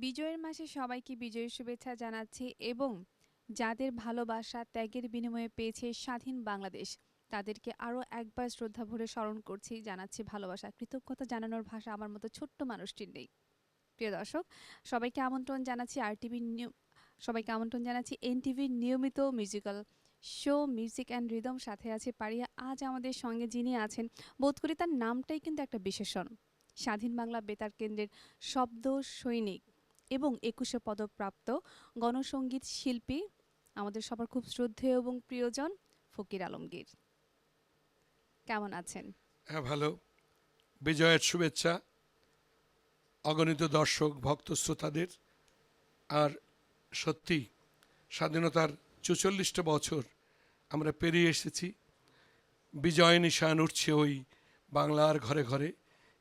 বিজয়ের মাসে সবাইকে বিজয়ের শুভেচ্ছা জানাচ্ছি এবং যাদের ভালোবাসা ত্যাগের বিনিময়ে পেয়েছে স্বাধীন বাংলাদেশ তাদেরকে আরও একবার শ্রদ্ধা ভরে স্মরণ করছি, জানাচ্ছি ভালোবাসা। কৃতজ্ঞতা জানানোর ভাষা আমার মতো ছোট্ট মানুষটির নেই। প্রিয় দর্শক, সবাইকে আমন্ত্রণ জানাচ্ছি সবাইকে আমন্ত্রণ জানাচ্ছি এনটিভির নিয়মিত musical show music and rhythm. সাথে আছে পারিয়া। আজ আমাদের সঙ্গে যিনি আছেন, বোধ করি তার নামটাই কিন্তু একটা বিশেষণ। স্বাধীন বাংলা বেতার কেন্দ্রের শব্দ সৈনিক এবং ২১শে পদকপ্রাপ্ত গণসংগীত শিল্পী, আমাদের সবার খুব শ্রদ্ধেয় এবং প্রিয়জন ফকির আলমগীর। কেমন আছেন? হ্যাঁ, ভালো। বিজয়ের শুভেচ্ছা অগণিত দর্শক ভক্ত শ্রোতাদের। আর সত্যি স্বাধীনতার ৪৪টা বছর আমরা পেরিয়ে এসেছি। বিজয় নিশান উঠছে ওই বাংলার ঘরে ঘরে।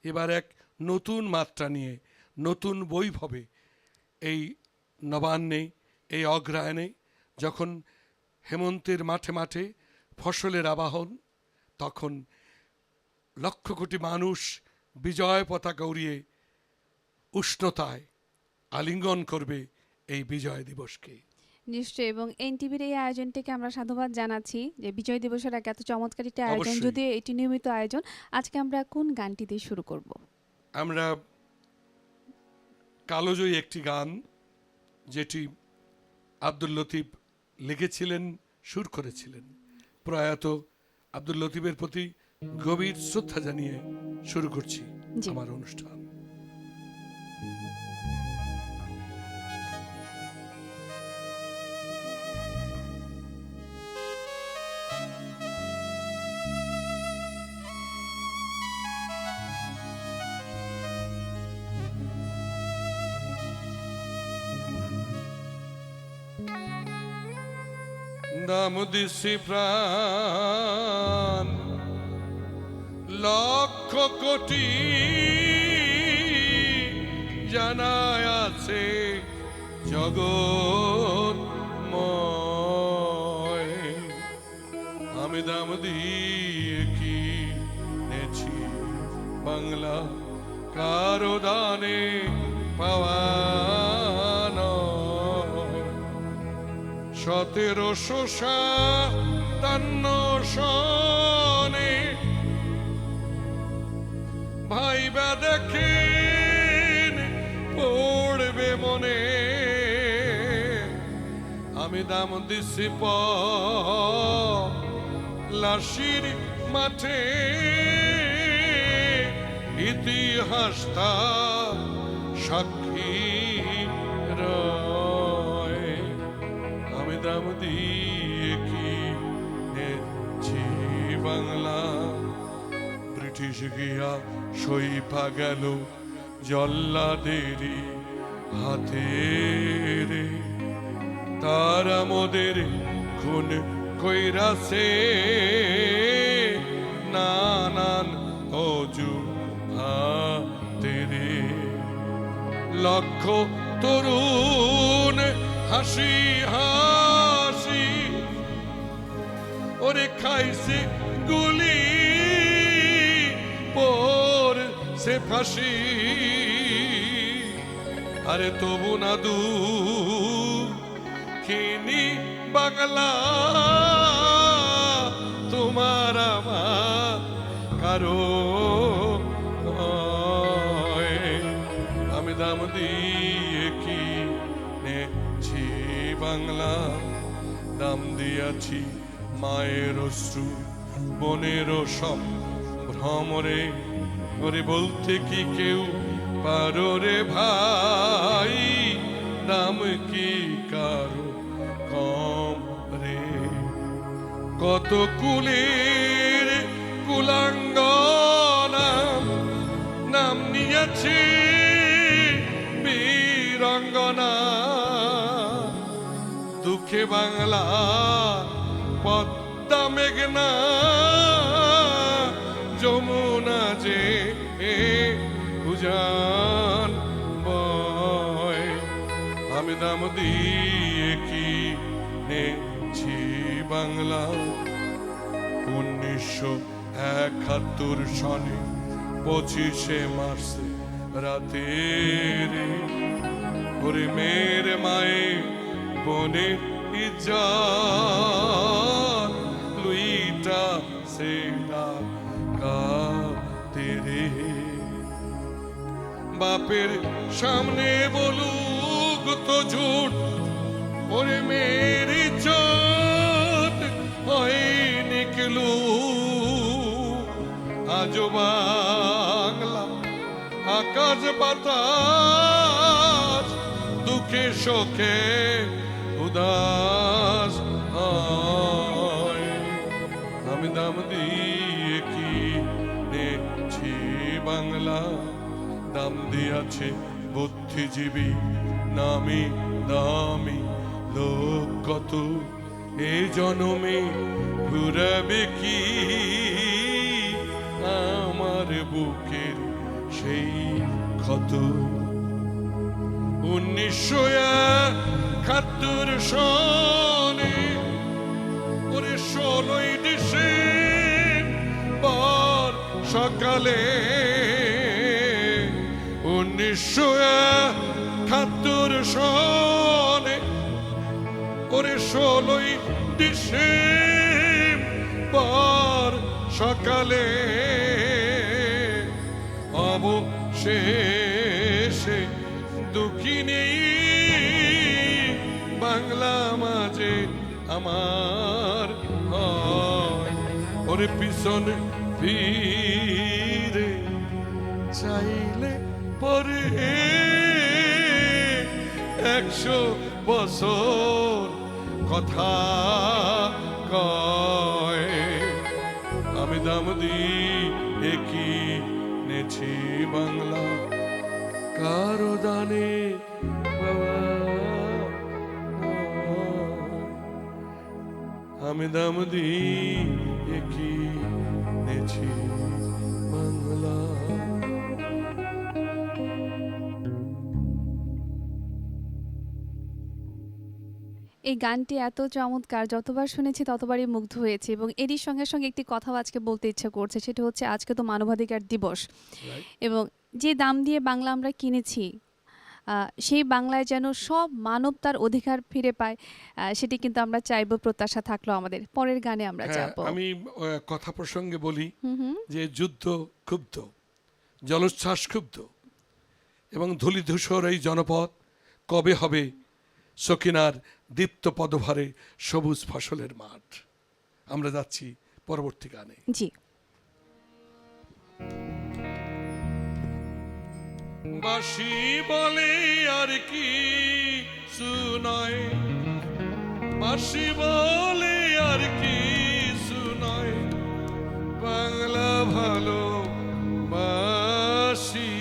এবার এক নতুন মাত্রা নিয়ে, নতুন বৈভবে এই নবান্নে, এই অগ্রহায়ণে যখন হেমন্তের মাঠে মাঠে ফসলের আবাহন, তখন লক্ষ কোটি মানুষ বিজয় পতাকা উড়িয়ে উষ্ণতায় আলিঙ্গন করবে এই বিজয় দিবসকে। নিশ্চয়ই, এবং এনটিভির এই আয়োজনটিকে আমরা সাধুবাদ জানাচ্ছি যে বিজয় দিবসের এক এত চমৎকার একটি আয়োজন, অবশ্যই। যদিও এটি নিয়মিত আয়োজন। আজকে আমরা কোন গানটি দিয়ে শুরু করব? আমরা কালোজয়ী একটি গান, যেটি আব্দুল লতিফ লিখেছিলেন, সুর করেছিলেন। প্রয়াত আব্দুল লতিফের প্রতি গভীর শ্রদ্ধা জানিয়ে শুরু করছি জি। আমার অনুষ্ঠান। দাম দিছি প্রাণ লক্ষ কোটি, জানায় আছে জগৎময়। আমি দাম দিয়ে কিনেছি বাংলা, কারো দানে পাওয়া নয়। ১৭৫৭ সনে ভাইবা দেখেন পড়বে মনে। আমি দাম দিছি লাশির মাঠে, ইতিহাসটা সাক্ষী রয়। আমি দাম দিয়ে কিনেছি বাংলা, ব্রিটিশ গিয়া সইফা গেল জল্লাদেরই হাতে রে। তারা মোদের খুন কইরাছে নানান অজুহাতে রে। লক্ষ তরুণ হাসি হাসি ওরে খাইছে গুলি, পড়ছে ফাঁসি। আরে তবু না দুঃখিনী বাংলা, তোমার আমার কারো নয়। আমি দাম দিয়ে কিনেছি বাংলা, দাম দিয়াছি মায়ের অশ্রু, বোনেরও সব ভ্রমরে। করে বলতে কি কেউ পারো রে ভাই, দাম কি কারো কম রে। কত কুলের কুলাঙ্গনা নাম নিয়েছি বীরঙ্গনা, দুঃখে বাংলা পদ্মা মেঘনা যমুনা যে উজান বয়। আমি দাম দিয়ে কিনেছি বাংলা, ১৯৭১ সনে ২৫শে মার্চে রাতে রে। ওরে মেয়ের মায়ে বনের ইজ্জত লুইটা সেটা কা তেরে বাপের সামনে বলুক তো ঝুট ওরে মেয়ের ইজ্জত হয় নিকলু আজ বাংলা আকাশ বাতাস দুঃখে শোকে উদাস হয় আমি দাম দিয়ে কিনেছি বাংলা দাম দিয়াছে বুদ্ধিজীবী নামি দামি লোক কত এ জনমে ঘুরাবে কি আমার বুকের সেই ক্ষত 1971 সনে ওরে 16ই ডিসেম্বর সকালে 1971 সনে ওরে 16ই ডিসেম্বর সকালে অবশেষে দুঃখী নেই বাংলা মাঝে আমার হয় ওরে পিছন ফিরে চাইলে পরে 100 বছর কথা কয় আমি দাম দিয়ে কিনেছি বাংলা কারো দানে বাবা আমি দাম দিয়ে কিনেছি বাংলা এই গানটি এত চমৎকার, যতবার শুনেছি ততবারই মুগ্ধ হয়েছে এবং এরই সঙ্গে সঙ্গে একটি কথাও আজকে বলতে ইচ্ছা করছে, সেটা হচ্ছে আজকে তো মানবাধিকার দিবস এবং যে দাম দিয়ে বাংলা আমরা কিনেছি সেই বাংলায় যেন সব মানব তার অধিকার ফিরে পায়, সেটি কিন্তু আমরা চাইবো, প্রত্যাশা থাকলো আমাদের। পরের গানে আমরা যাব। আমি কথা প্রসঙ্গে বলি যে যুদ্ধ ক্ষুব্ধ, জলোচ্ছ্বাস ক্ষুব্ধ এবং ধূলিধূসর এই জনপদ কবে হবে সকিনার দীপ্ত পদভারে সবুজ ফসলের মাঠ। আমরা যাচ্ছি পরবর্তী গানে। জি। বাঁশি বলে আর কি শুনয়, বাঁশি বলে আর কি শুনয়, বাংলা ভালো বাসি,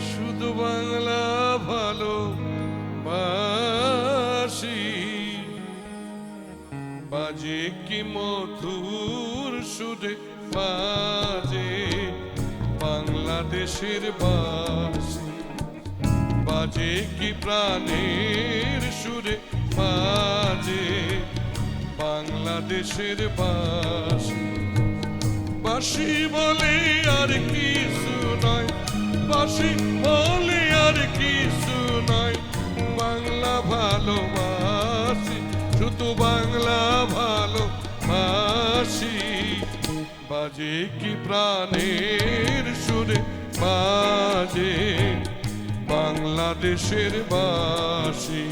শুধু বাংলা ভালো বাসি, বাজে কি মধুর সুরে বাজে বাংলাদেশের বাসি, বাজে কি প্রাণের সুরে বাজে বাংলাদেশের বাসি, বাঁশি বলে আর কিছু নয়, বাঁশি বলে আর কিছু নয়, বাংলা ভালোবাসি, শুধু বাংলা ভালোবাসি, বাজে কি প্রাণের সুরে বাজে বাংলাদেশের বাসি,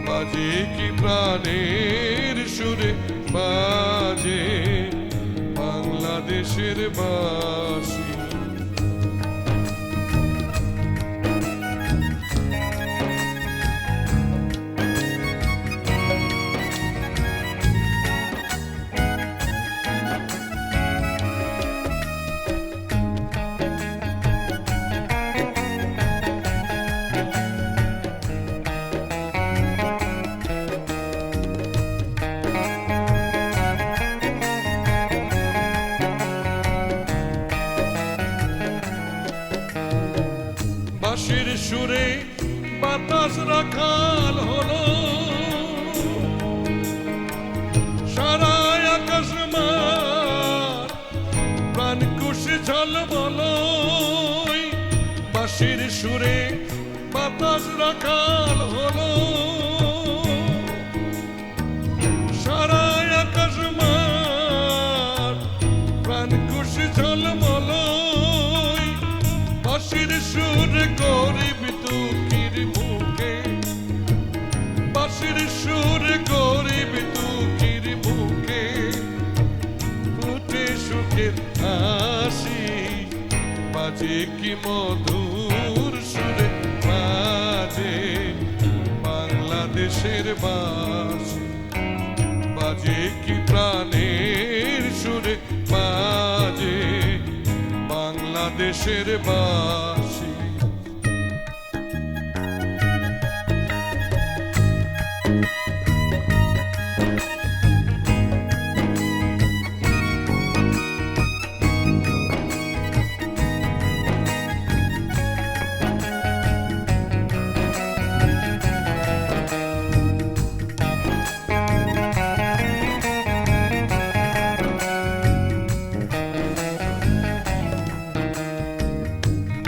বাজে কি প্রাণের সুরে বাজে বাংলাদেশের বাসি। বাঁশির সুরে বাতাস রাখাল হলো, সারা আকাশ মার প্রাণ খুশি ঝলমল, বাঁশির সুরে বাতাস রাখাল হলো, সারা আকাশ মাঠ প্রাণ খুশি ঝলমলই, বাঁশির সুর গরিব দুঃখীর বুকে, বাঁশির সুর গরিব দুঃখীর বুকে, ফুটে সুখের হাসি, বাজে কি মধুর সুরে, বাজে বাংলাদেশের বাঁশি, বাজে কি প্রাণের সুরে, বাজে বাংলাদেশের বাঁশি।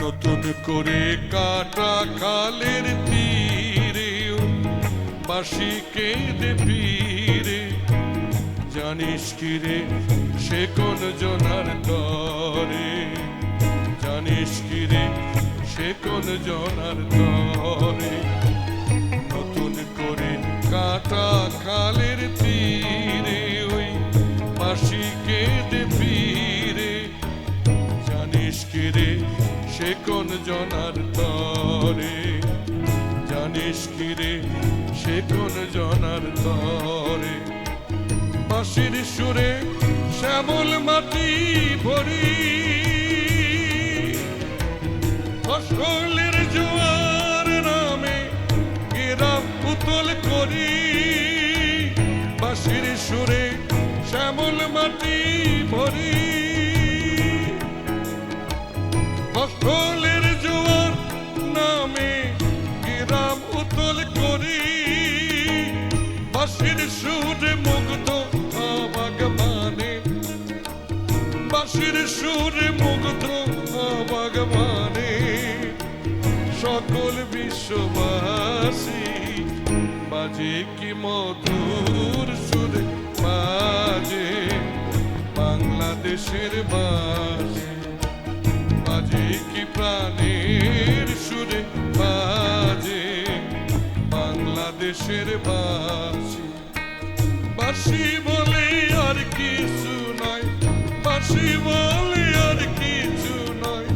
নতুন করে কাটা কালের তীরে বাঁশি কেঁদে ফিরে, জানিস কি রে সে কোন জনার তরে, জানিস কি রে সে কোন জনার তরে, নতুন করে কাটা কালের তীরে ওই বাঁশি কেঁদে ফিরে, জানিস কি রে সে কোন জনার তরে, জানিস কি রে সে কোন জনার তরে, বাঁশির সুরে শ্যামল মাটি ভরি, ফসলের জোয়ার নামে গ্রাম উতল করি, বাঁশির সুরে শ্যামল মাটি ভরি, ফসলের জোয়ার নামে গ্রাম উতল করি, বাঁশির সুরে মুগ্ধ বাগবানে, বাঁশির সুরে মুগ্ধ বাগবানে, সকল বিশ্ববাসী, বাজে কি মধুর সুরে, বাজে বাংলাদেশের বাঁশি, বাজে কি প্রাণের সুরে, বাজে বাংলাদেশের বাঁশি, বাঁশি বলে আর কিছু নয়, বাঁশি বলে আর কিছু নয়,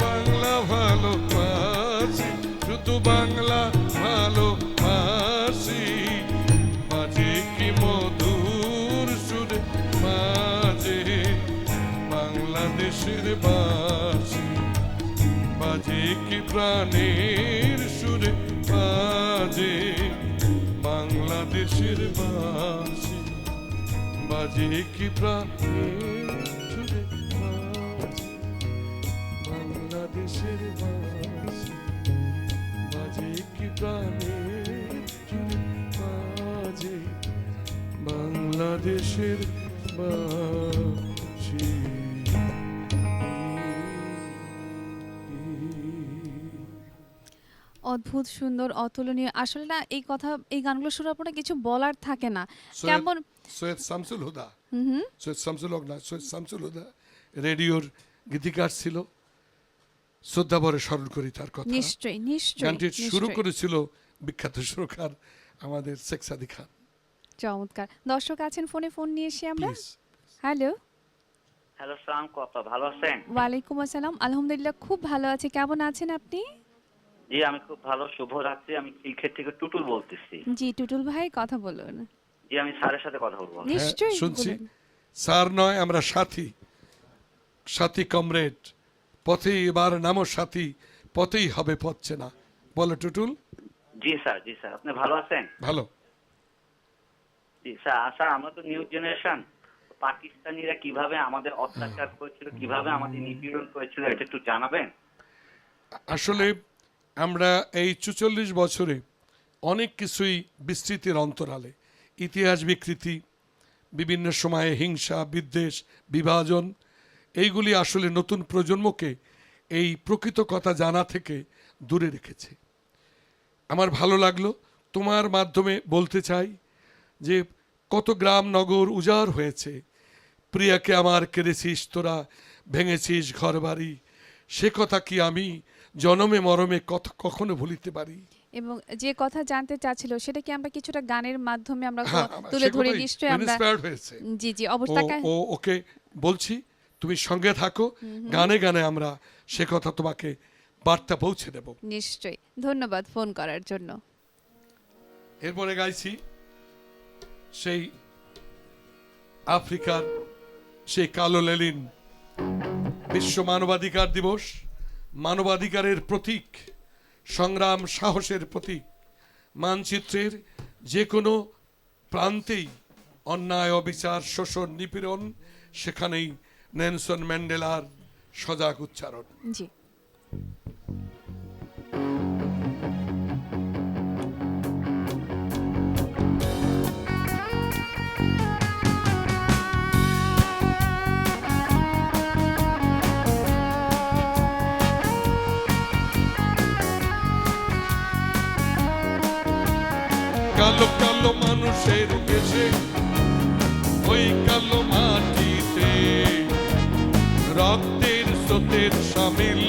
বাংলা ভালোবাসি, শুধু বাংলা ভালোবাসি, বাজে কি মধুর সুরে, বাজে বাংলাদেশের বাঁশি, বাজে কি প্রাণের সুরে, বাজে বাংলাদেশের বাঁশি, বাজে কি প্রাণের সুরে, বাজে বাংলাদেশের বাঁশি, বাজে কি প্রাণের সুরে, বাজে বাংলাদেশের বাঁশি। অদ্ভুত সুন্দর, অতুলনীয়। আসলে না এই কথা, এই গানগুলো শোনার পরে কিছু বলার থাকে না, সৈয়দ কেমন। সৈয়দ শামসুল হুদা, হুম। সৈয়দ শামসুল হক না, সৈয়দ শামসুল হুদা রেডিওর গীতিকার ছিল, শ্রদ্ধা ভরে স্মরণ করি তার কথা। নিশ্চয়ই নিশ্চয়ই গানটি শুরু নিশ্চয়ই। করেছিল বিখ্যাত সুরকার আমাদের শেখ সাদী খান। চমৎকার। দর্শক আছেন ফোনে, ফোন নিয়ে এসে আমরা। প্লিজ। হ্যালো। হ্যালো সালাম, কত ভালো আছেন? ওয়ালাইকুম আসসালাম, আলহামদুলিল্লাহ খুব ভালো আছি, কেমন আছেন আপনি? জি আমি খুব ভালো, শুভরাত্রি। আমি খিলক্ষেত থেকে টুটুল বলতেছি। জি টুটুল ভাই কথা বলুন। জি আমি স্যারের সাথে কথা বলবো। নিশ্চয়ই হ্যাঁ, শুনছি। বলুন। স্যার নয়, আমরা সাথী, সাথী কমরেড, পথেই এবার নামো সাথী, পথেই হবে পথ চেনা। বলো টুটুল। জি স্যার, জি স্যার, আপনি ভালো আছেন? ভালো। জি স্যার, স্যার আমরা তো নিউ জেনারেশন, পাকিস্তানিরা কিভাবে আমাদের অত্যাচার করেছিল, কিভাবে আমাদের নিপীড়ন করেছিল, এটা একটু জানাবেন? আসলে আমরা এই ৪৪ বছরে অনেক কিছুই বিস্তৃতির অন্তরালে, ইতিহাস বিকৃতি, বিভিন্ন সময়ে হিংসা, বিদ্বেষ, বিভাজন, এইগুলি আসলে নতুন প্রজন্মকে এই প্রকৃত কথা জানা থেকে দূরে রেখেছে। আমার ভালো লাগলো। তোমার মাধ্যমে বলতে চাই যে কত গ্রাম নগর উজাড় হয়েছে। প্রিয়াকে আমার কেড়েছিস তোরা, ভেঙেছিস ঘর বাড়ি, সে কথা কি আমি জনমে মরমে কখনো ভুলিতে পারি। এবং যে কথা জানতে চাচ্ছিল সেটা কি আমরা কিছুটা গানের মাধ্যমে আমরা হ্যাঁ, তুলে ধরে নিশ্চয়ই আমরা ইন্সপায়ার্ড হয়েছে। জি জি অবশ্যই ও ওকে বলছি তুমি সঙ্গে থাকো, গানে গানে আমরা সে কথা তোমাকে বার্তা পৌঁছে দেব। নিশ্চয়ই। ধন্যবাদ ফোন করার জন্য। এরপরে গাইছি সেই আফ্রিকার সেই কালো লেলিন। বিশ্ব মানবাধিকার দিবস, মানবাধিকারের প্রতীক, সংগ্রাম সাহসের প্রতীক। মানচিত্রের যে কোনো প্রান্তেই অন্যায় অবিচার শোষণ নিপীড়ন, সেখানেই নেলসন ম্যান্ডেলার সজাগ উচ্চারণ। জি কালো কালো মানুষের দেশে, ওই কালো মাটিতে রক্তের স্রোতের সামিল।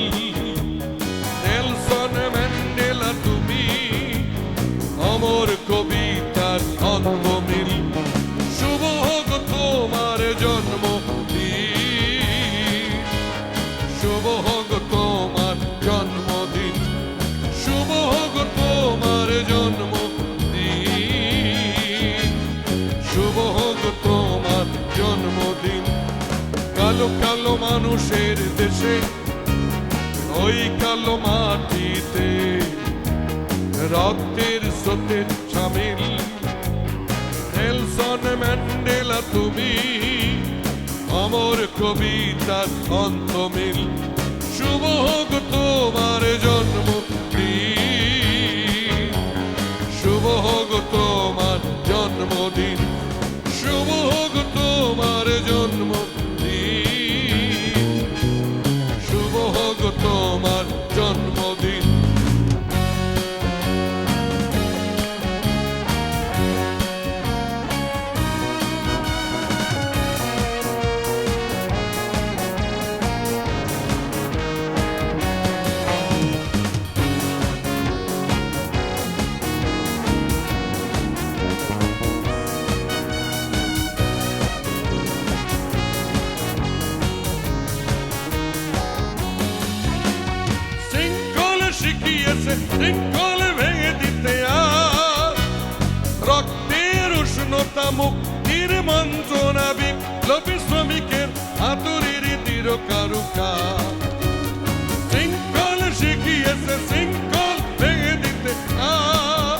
নেলসন ম্যান্ডেলা তুমি অমর কবিতার অন্তমিল। শুভ হোক তোমার জন্মদিন, শুভ হোক তোমার জন্মদিন, শুভ হোক তোমার জন্মদিন, শুভ হোক তোমার জন্মদিন। কালো কালো মানুষের দেশে, ওই কালো মাটিতে রক্তের স্রোতের সামিল। নেলসন ম্যান্ডেলা তুমি অমর কবিতার অন্তমিল। শুভ হোক তোমার জন্মদিন, শুভ হোক তোমার জন্মদিন, শুভ হোক তোমার জন্মদিন, শুভ হোক তোমার জন্মদিন। শৃঙ্খল ভেঙে দিতে আর রক্তের উষ্ণতা মুক্তির মন্ত্রণা, বিপ্লবী শ্রমিকের হাতুড়ির দৃঢ় কারুকাজ। শৃঙ্খল শিখিয়েছে শৃঙ্খল ভেঙে দিতে আর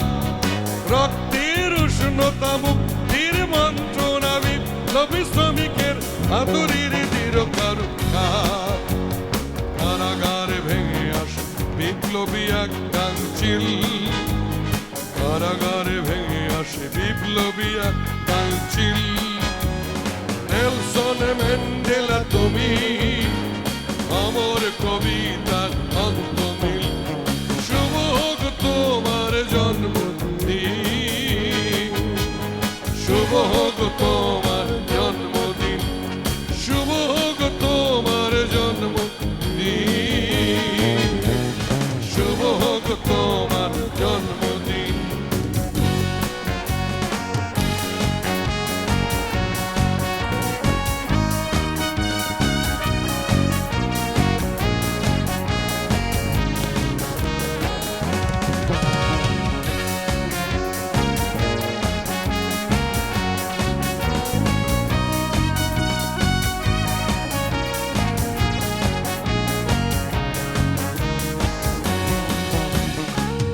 রক্তের উষ্ণতা মুক্তির মন্ত্রণা, বিপ্লবী শ্রমিকের হাতুড়ির দৃঢ় কারুকাজ। কারাগার ভেঙে আসে বিপ্লবী এক কাঞ্চিল, কারাগারে ভেঙে আসে বিপ্লবী এক কাঞ্চিল। নেলসন ম্যান্ডেলা তুমি অমর কবিতার অন্তমিল। শুভ হোক তোমার জন্মদিন, শুভ হোক তোমার জন্মদিন, শুভ হোক তোমার জন্মদিন, শুভ হোক তোমার জন্মদিন।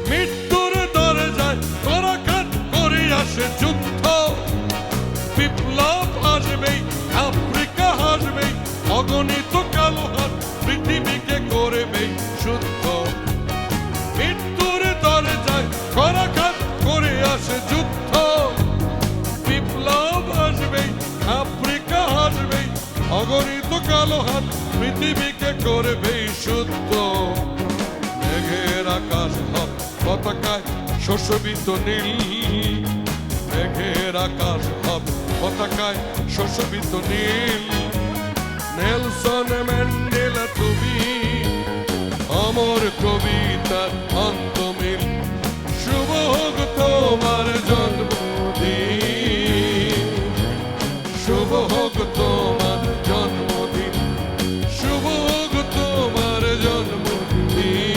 মৃত্যুর দরজায় করাঘাত করে আসে যুদ্ধ, বিপ্লব আসবেই, আফ্রিকা হাসবেই, অগণিত কালো হাত পৃথিবীকে করবেই শুদ্ধ। মৃত্যুর দরজায় করাঘাত করে আসে যুদ্ধ, বিপ্লব আসবেই, আফ্রিকা হাসবেই, অগণিত কালো হাত পৃথিবীকে করবেই শুদ্ধ। মেঘের আকাশ পতাকায় শোষবিত নীল, মেঘের আকাশ হবে পতাকায় শোষবিত নীল। নেলসন ম্যান্ডেলা তুমি অমর কবিতার অন্তমিল, শুভ হোক তোমার জন্মদিন, শুভ হোক তোমার জন্মদিন, শুভ হোক তোমার জন্মদিন,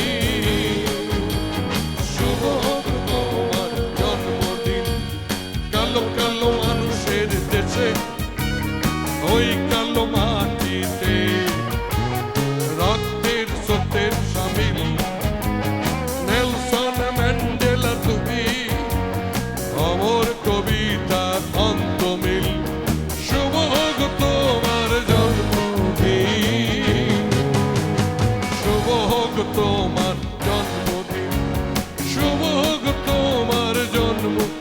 শুভ হোক তোমার জন্মদিন। কালো কালো মানুষের দেশে ওই কালো মাটিতে রক্তের স্রোতের সামিল। নেলসন ম্যান্ডেলা তুমি অমর কবিতার অন্তমিল, শুভ হোক তোমার জন্মদিন, শুভ হোক তোমার জন্মদিন, শুভ হোক তোমার জন্মদিন,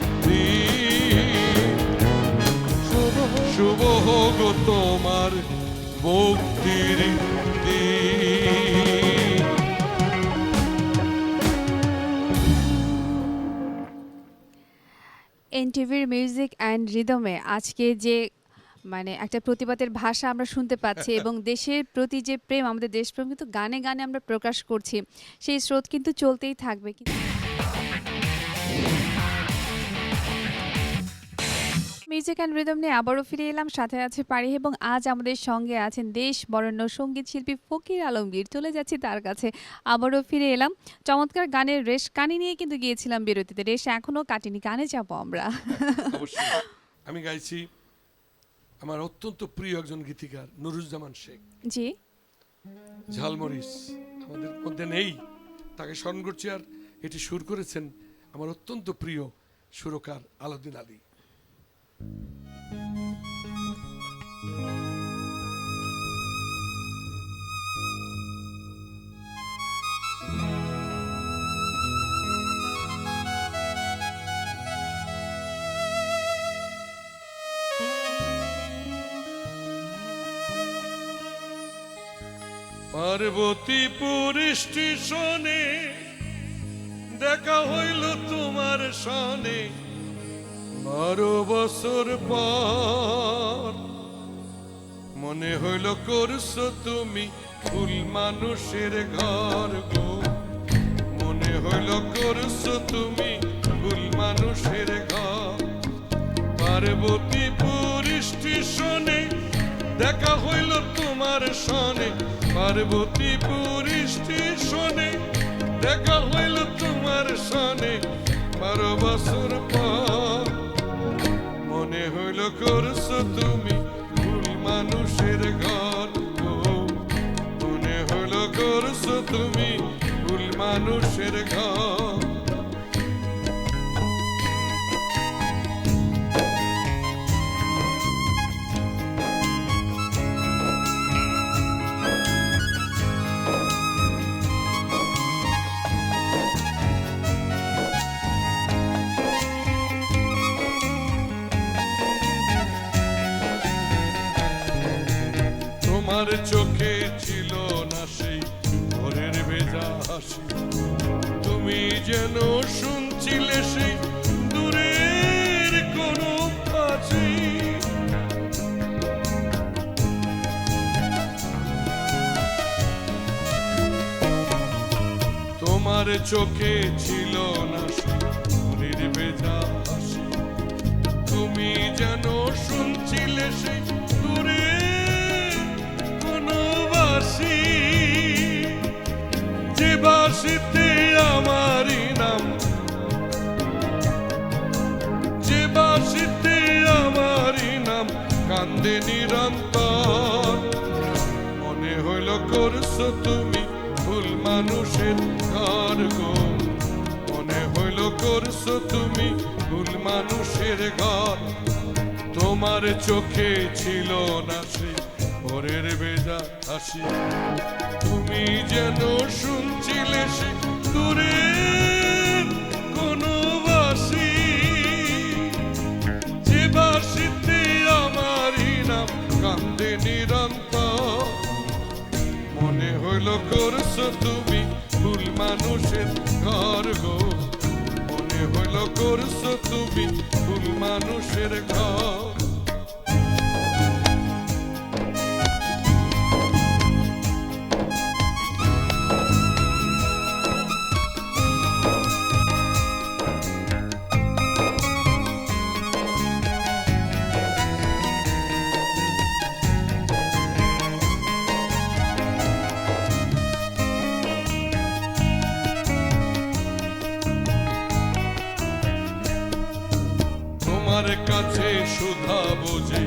শুভ হোক তোমার মুক্তির দিন। এনটিভির মিউজিক অ্যান্ড রিদমে আজকে যে মানে একটা প্রতিবাদের ভাষা আমরা শুনতে পাচ্ছি এবং দেশের প্রতি যে প্রেম, আমাদের দেশপ্রেম কিন্তু গানে গানে আমরা প্রকাশ করছি, সেই স্রোত কিন্তু চলতেই থাকবে। মিউজিক অ্যান্ড রিদম নিয়ে আবারও ফিরে এলাম, সাথে আছে পারি এবং আজ আমাদের সঙ্গে আছেন দেশ বরেণ্য সঙ্গীত শিল্পী ফকির আলমগীর। চলে যাচ্ছি তার কাছে, আবারও ফিরে এলাম। চমৎকার গানের রেশ কানি নিয়ে কিন্তু গিয়েছিলাম বিরতিতে, রেশ এখনো কাটিনি, গানে যাবো আমরা। অবশ্যই আমি গাইছি আমার অত্যন্ত প্রিয় একজন গীতিকার নুরুজ্জামান শেখ। জি, ঝালমরিচ আমাদের মধ্যে নেই, তাকে স্মরণ করছি। আর এটি সুর করেছেন আমার অত্যন্ত প্রিয় সুরকার আলাউদ্দিন আলী। পার্বতীপুর স্টেশনে দেখা হইল তোমার সনে, 12 বছর পর মনে হইল করছো তুমি ফুল মানুষের ঘর গো, মনে হইল করছো তুমি ফুল মানুষের ঘর। পার্বতীপুর স্টেশনে দেখা হইল তোমার সনে, পার্বতীপুর স্টেশনে দেখা হইল তোমার সনে, 12 বছর পর মনে হইল করছো তুমি ফুল মানুষের ঘর গো, মনে হইল করছো তুমি ফুল মানুষের ঘর। তোমার চোখে ছিল না সেই ভোরের ভেজা হাসি, তুমি যেন শুনছিলে সেই দূরের কোনো পাখি। তোমার চোখে ছিল না সেই ভোরের ভেজা হাসি, তুমি যেন শুনছিলে সেই দূরের যে বাঁশিতে আমারই নাম, যে বাঁশিতে আমারই নাম কান্দে নিরন্তর। মনে হইল করছো তুমি ফুল মানুষের ঘর গো, মনে হইল করছো তুমি ফুল মানুষের ঘর। তোমার চোখে ছিল না সেই ভোরের ভেজা হাসি, তুমি যেন শুনছিলে সে দূরের কোনো বাঁশি, যে বাঁশিতে আমারই নাম কান্দে নিরন্তর। মনে হইল করছো তুমি ফুল মানুষের ঘর গো, মনে করছো তুমি ভুল মানুষের ঘর। তোমার কাছে সুধা বোঝে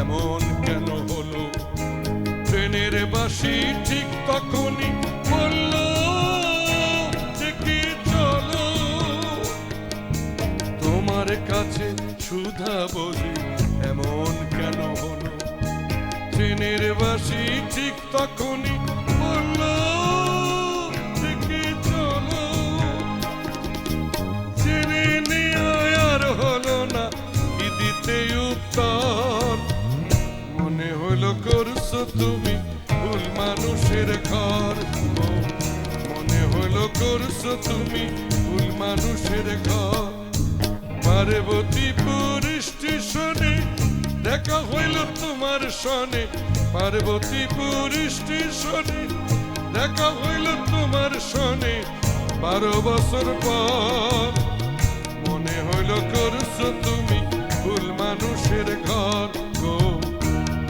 এমন কেন হলো, ট্রেনের বাঁশি ঠিক তখনই বলল দেখি চলো। তোমার কাছে সুধা বোঝে এমন কেন হলো, ট্রেনের বাঁশি ঠিক তখনই বলল দেখি চলো। জেনে নিয়ে আর হলো না কি দিতে উত্তর, মনে হলো করছো তুমি ভুল মানুষের ঘর। মনে হলো করছো তুমি ভুল মানুষের ঘর। পার্বতীপুর স্টেশনে দেখা হইল তোমার সনে, পার্বতীপুর স্টেশনে দেখা হইল তোমার সনে 12 বছর পর। মনে হইল করছো তুমি ভুল মানুষের ঘর গো,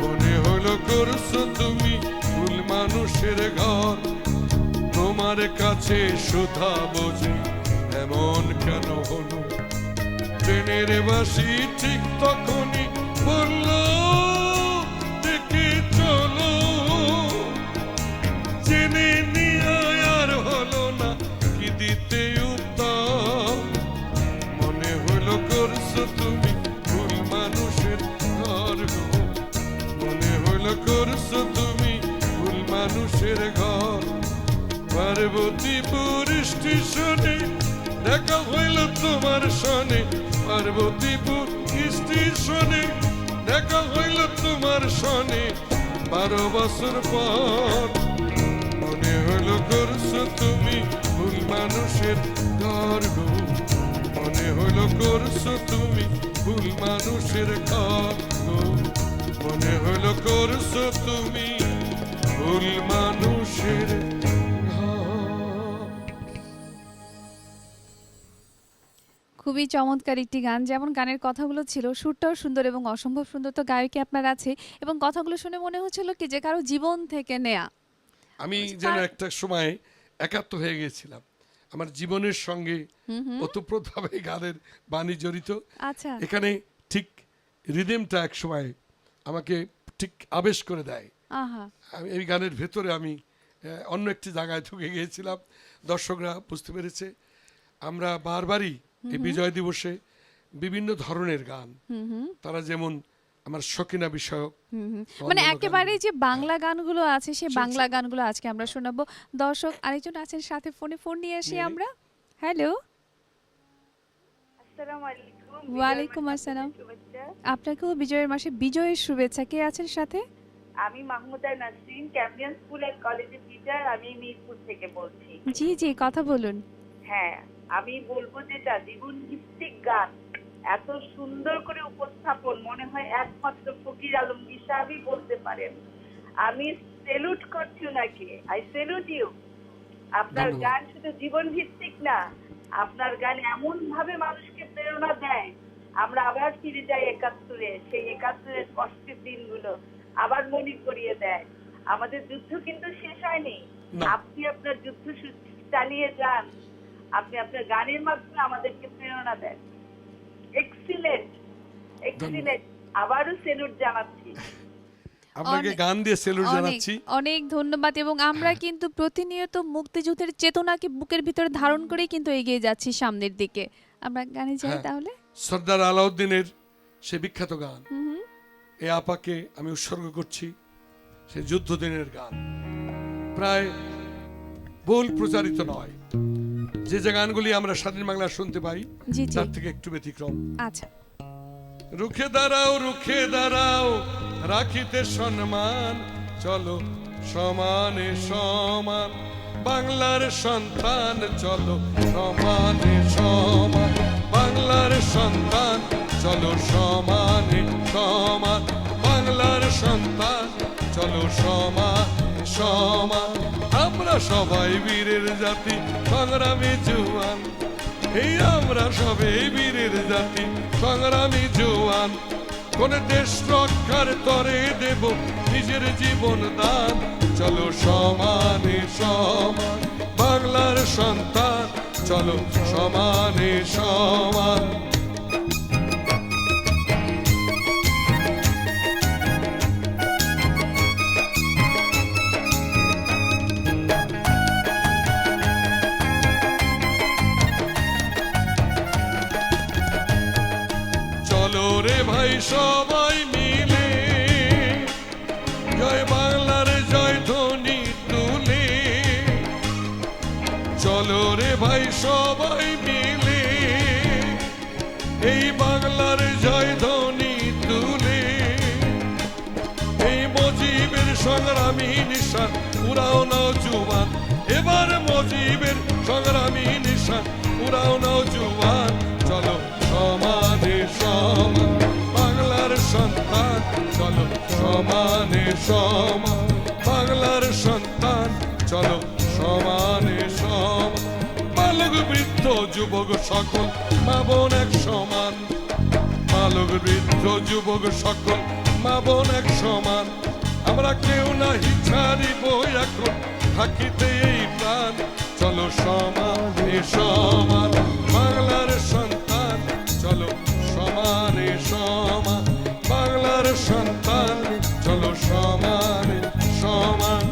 মনে হইল করছো তুমি ভুল মানুষের ঘর। তোমার কাছে সুধা বোঝে এমন কেন হলো, ট্রেনের বাঁশি ঠিক তখনই বলল দেখি চলো। জেনে নিয়ে আর হলো না কি দিতে উত্তর, মনে হলো করছো তুমি ভুল মানুষের ঘর গো, মনে হলো করছো তুমি ভুল মানুষের ঘর। পার্বতীপুর স্টেশনে দেখা হইল তোমার সনে, পার্বতীপুর স্টেশনে দেখা হইল তোমার সনে 12 বছর পর। মনে হলো করছো তুমি ভুল মানুষের ঘর গো, মনে হলো করছো তুমি ভুল মানুষের ঘর গো, মনে হলো করছো তুমি ভুল মানুষের খুবই চমৎকার একটি গান। যেমন গানের কথাগুলো ছিল, সুরটাও সুন্দর এবং অসম্ভব সুন্দর তো গায়কী আপনার আছে, এবং কথাগুলো শুনে মনে হচ্ছিল কি যে কারো জীবন থেকে নেয়া। আমি যেন একটা সময় একাত্ম হয়ে গেছিলাম, আমার জীবনের সঙ্গে ওতপ্রোতভাবে গানের বাণী জড়িত। আচ্ছা, এখানে ঠিক রিদমটা এক সময় আমাকে ঠিক আবেশ করে দেয়। আহা, আমি এই গানের ভেতরে আমি অন্য একটি জায়গায় ঢুকে গিয়েছিলাম, দর্শকরা বুঝতে পেরেছে। আমরা বারবারই এই বিজয় দিবসে বিভিন্ন ধরনের গান, তারা যেমন আমার শকিনা বিষয়ক, মানে একেবারে যে বাংলা গানগুলো আছে সেই বাংলা গানগুলো আজকে আমরা শোনাবো। দর্শক আরেকজন আছেন সাথে, ফোন নিয়ে আসি আমরা। হ্যালো, আসসালামু আলাইকুম। ওয়ালাইকুম আসসালাম। আপনাকেও বিজয়ের মাসে বিজয়ের শুভেচ্ছা। কে আছেন সাথে? আমি Mahmuda Nasrin, campaign school and কলেজের টিচার। আমি মিরপুর থেকে বলছি। জি জি, কথা বলুন। হ্যাঁ, আমি বলবো যেটা জীবন ভিত্তিক গান এত সুন্দর করে উপস্থাপন মনে হয় একমাত্র ফকির আলমগীর সাহেবই বলতে পারেন। আমি সেলুট করছি ওনাকে, আই সেলুট ইউ। আপনার গান শুধু জীবন ভিত্তিক না, আপনার গান এমন ভাবে মানুষকে প্রেরণা দেয়, আমরা আবার ফিরে যাই 71-এ, সেই 71-এর কষ্টের দিনগুলো আবার মনে করিয়ে দেয়। আমাদের যুদ্ধ কিন্তু শেষ হয়নি, আপনি আপনার যুদ্ধ চালিয়ে যান, আপনি আপনার গানের মাধ্যমে আমাদেরকে প্রেরণা দেন। Excellent, excellent. আবারও সেলুট জানাচ্ছি আপনাকে, গান দিয়ে সেলুট জানাচ্ছি। অনেক ধন্যবাদ। এবং আমরা কিন্তু প্রতিনিয়ত মুক্তিযুদ্ধের চেতনাকে বুকের ভিতরে ধারণ করেই কিন্তু এগিয়ে যাচ্ছি সামনের দিকে। আমরা গানে যাই তাহলে। সর্দার আলাউদ্দিনের সে বিখ্যাত গান, এ আপাকে আমি উৎসর্গ করছি, সে যুদ্ধ দিনের গান, প্রায় বহুল প্রচারিত নয়। যে যে গানগুলি আমরা স্বাধীন বাংলা শুনতে পাই তার থেকে একটু ব্যতিক্রম। আচ্ছা। রুখে দাঁড়াও রাখিতে সম্মান, চলো সমানে সমান, বাংলার সন্তান চলো সমানে সমান, বাংলার সন্তান চলো সমানে সমান, বাংলার সন্তান চলো সমানে সমান। আমরা সবাই বীরের জাতি, সংগ্রামী জওয়ান, এই আমরা সবাই বীরের জাতি, সংগ্রামী জওয়ান। কোন দেশ রক্ষার তরে দেব নিজের জীবন দান, চলো সমানে সমান, বাংলার সন্তান চলো সমানে সমান। চলো রে ভাই সবাই মিলে জয় বাংলার জয় ধ্বনি তুলে, চলো রে ভাই সবাই মিলে এই বাংলার জয় ধ্বনি তুলে। এই মুজিবের সংগ্রামী নিশান উড়াও নওজোয়ান, এবার মুজিবের সংগ্রামী নিশান উড়াও নওজোয়ান। চলো সমানে সমান, বাংলার সন্তান চলো সমানে সমান, বাংলার সন্তান চলো সমানে সমান। বালক বৃদ্ধ যুবক সকল মা বোন এক সমান, বালক বৃদ্ধ যুবক সকল মা বোন এক সমান। আমরা কেউ নাহি ছাড়িব এখন থাকিতে এই প্রাণ, চলো সমানে সমান, বাংলার সন্তান চলো সমানে সমান, বাংলার সন্তান চলো সমানে সমান।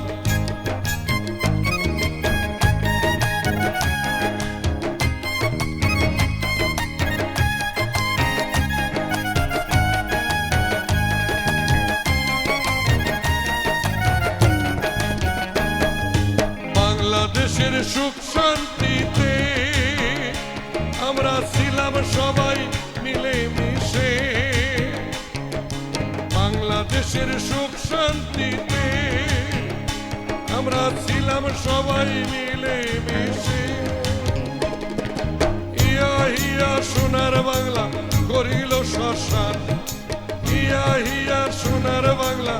বাংলাদেশের সুখ শান্তিতে আমরা ছিলাম সবাই মিলে মিশে, বাংলাদেশের সুখ শান্তিতে আমরা ছিলাম সবাই মিলে মিশে। ইয়া হিয়া সোনার বাংলা করিল শ্মশান, ইয়া হিয়া সোনার বাংলা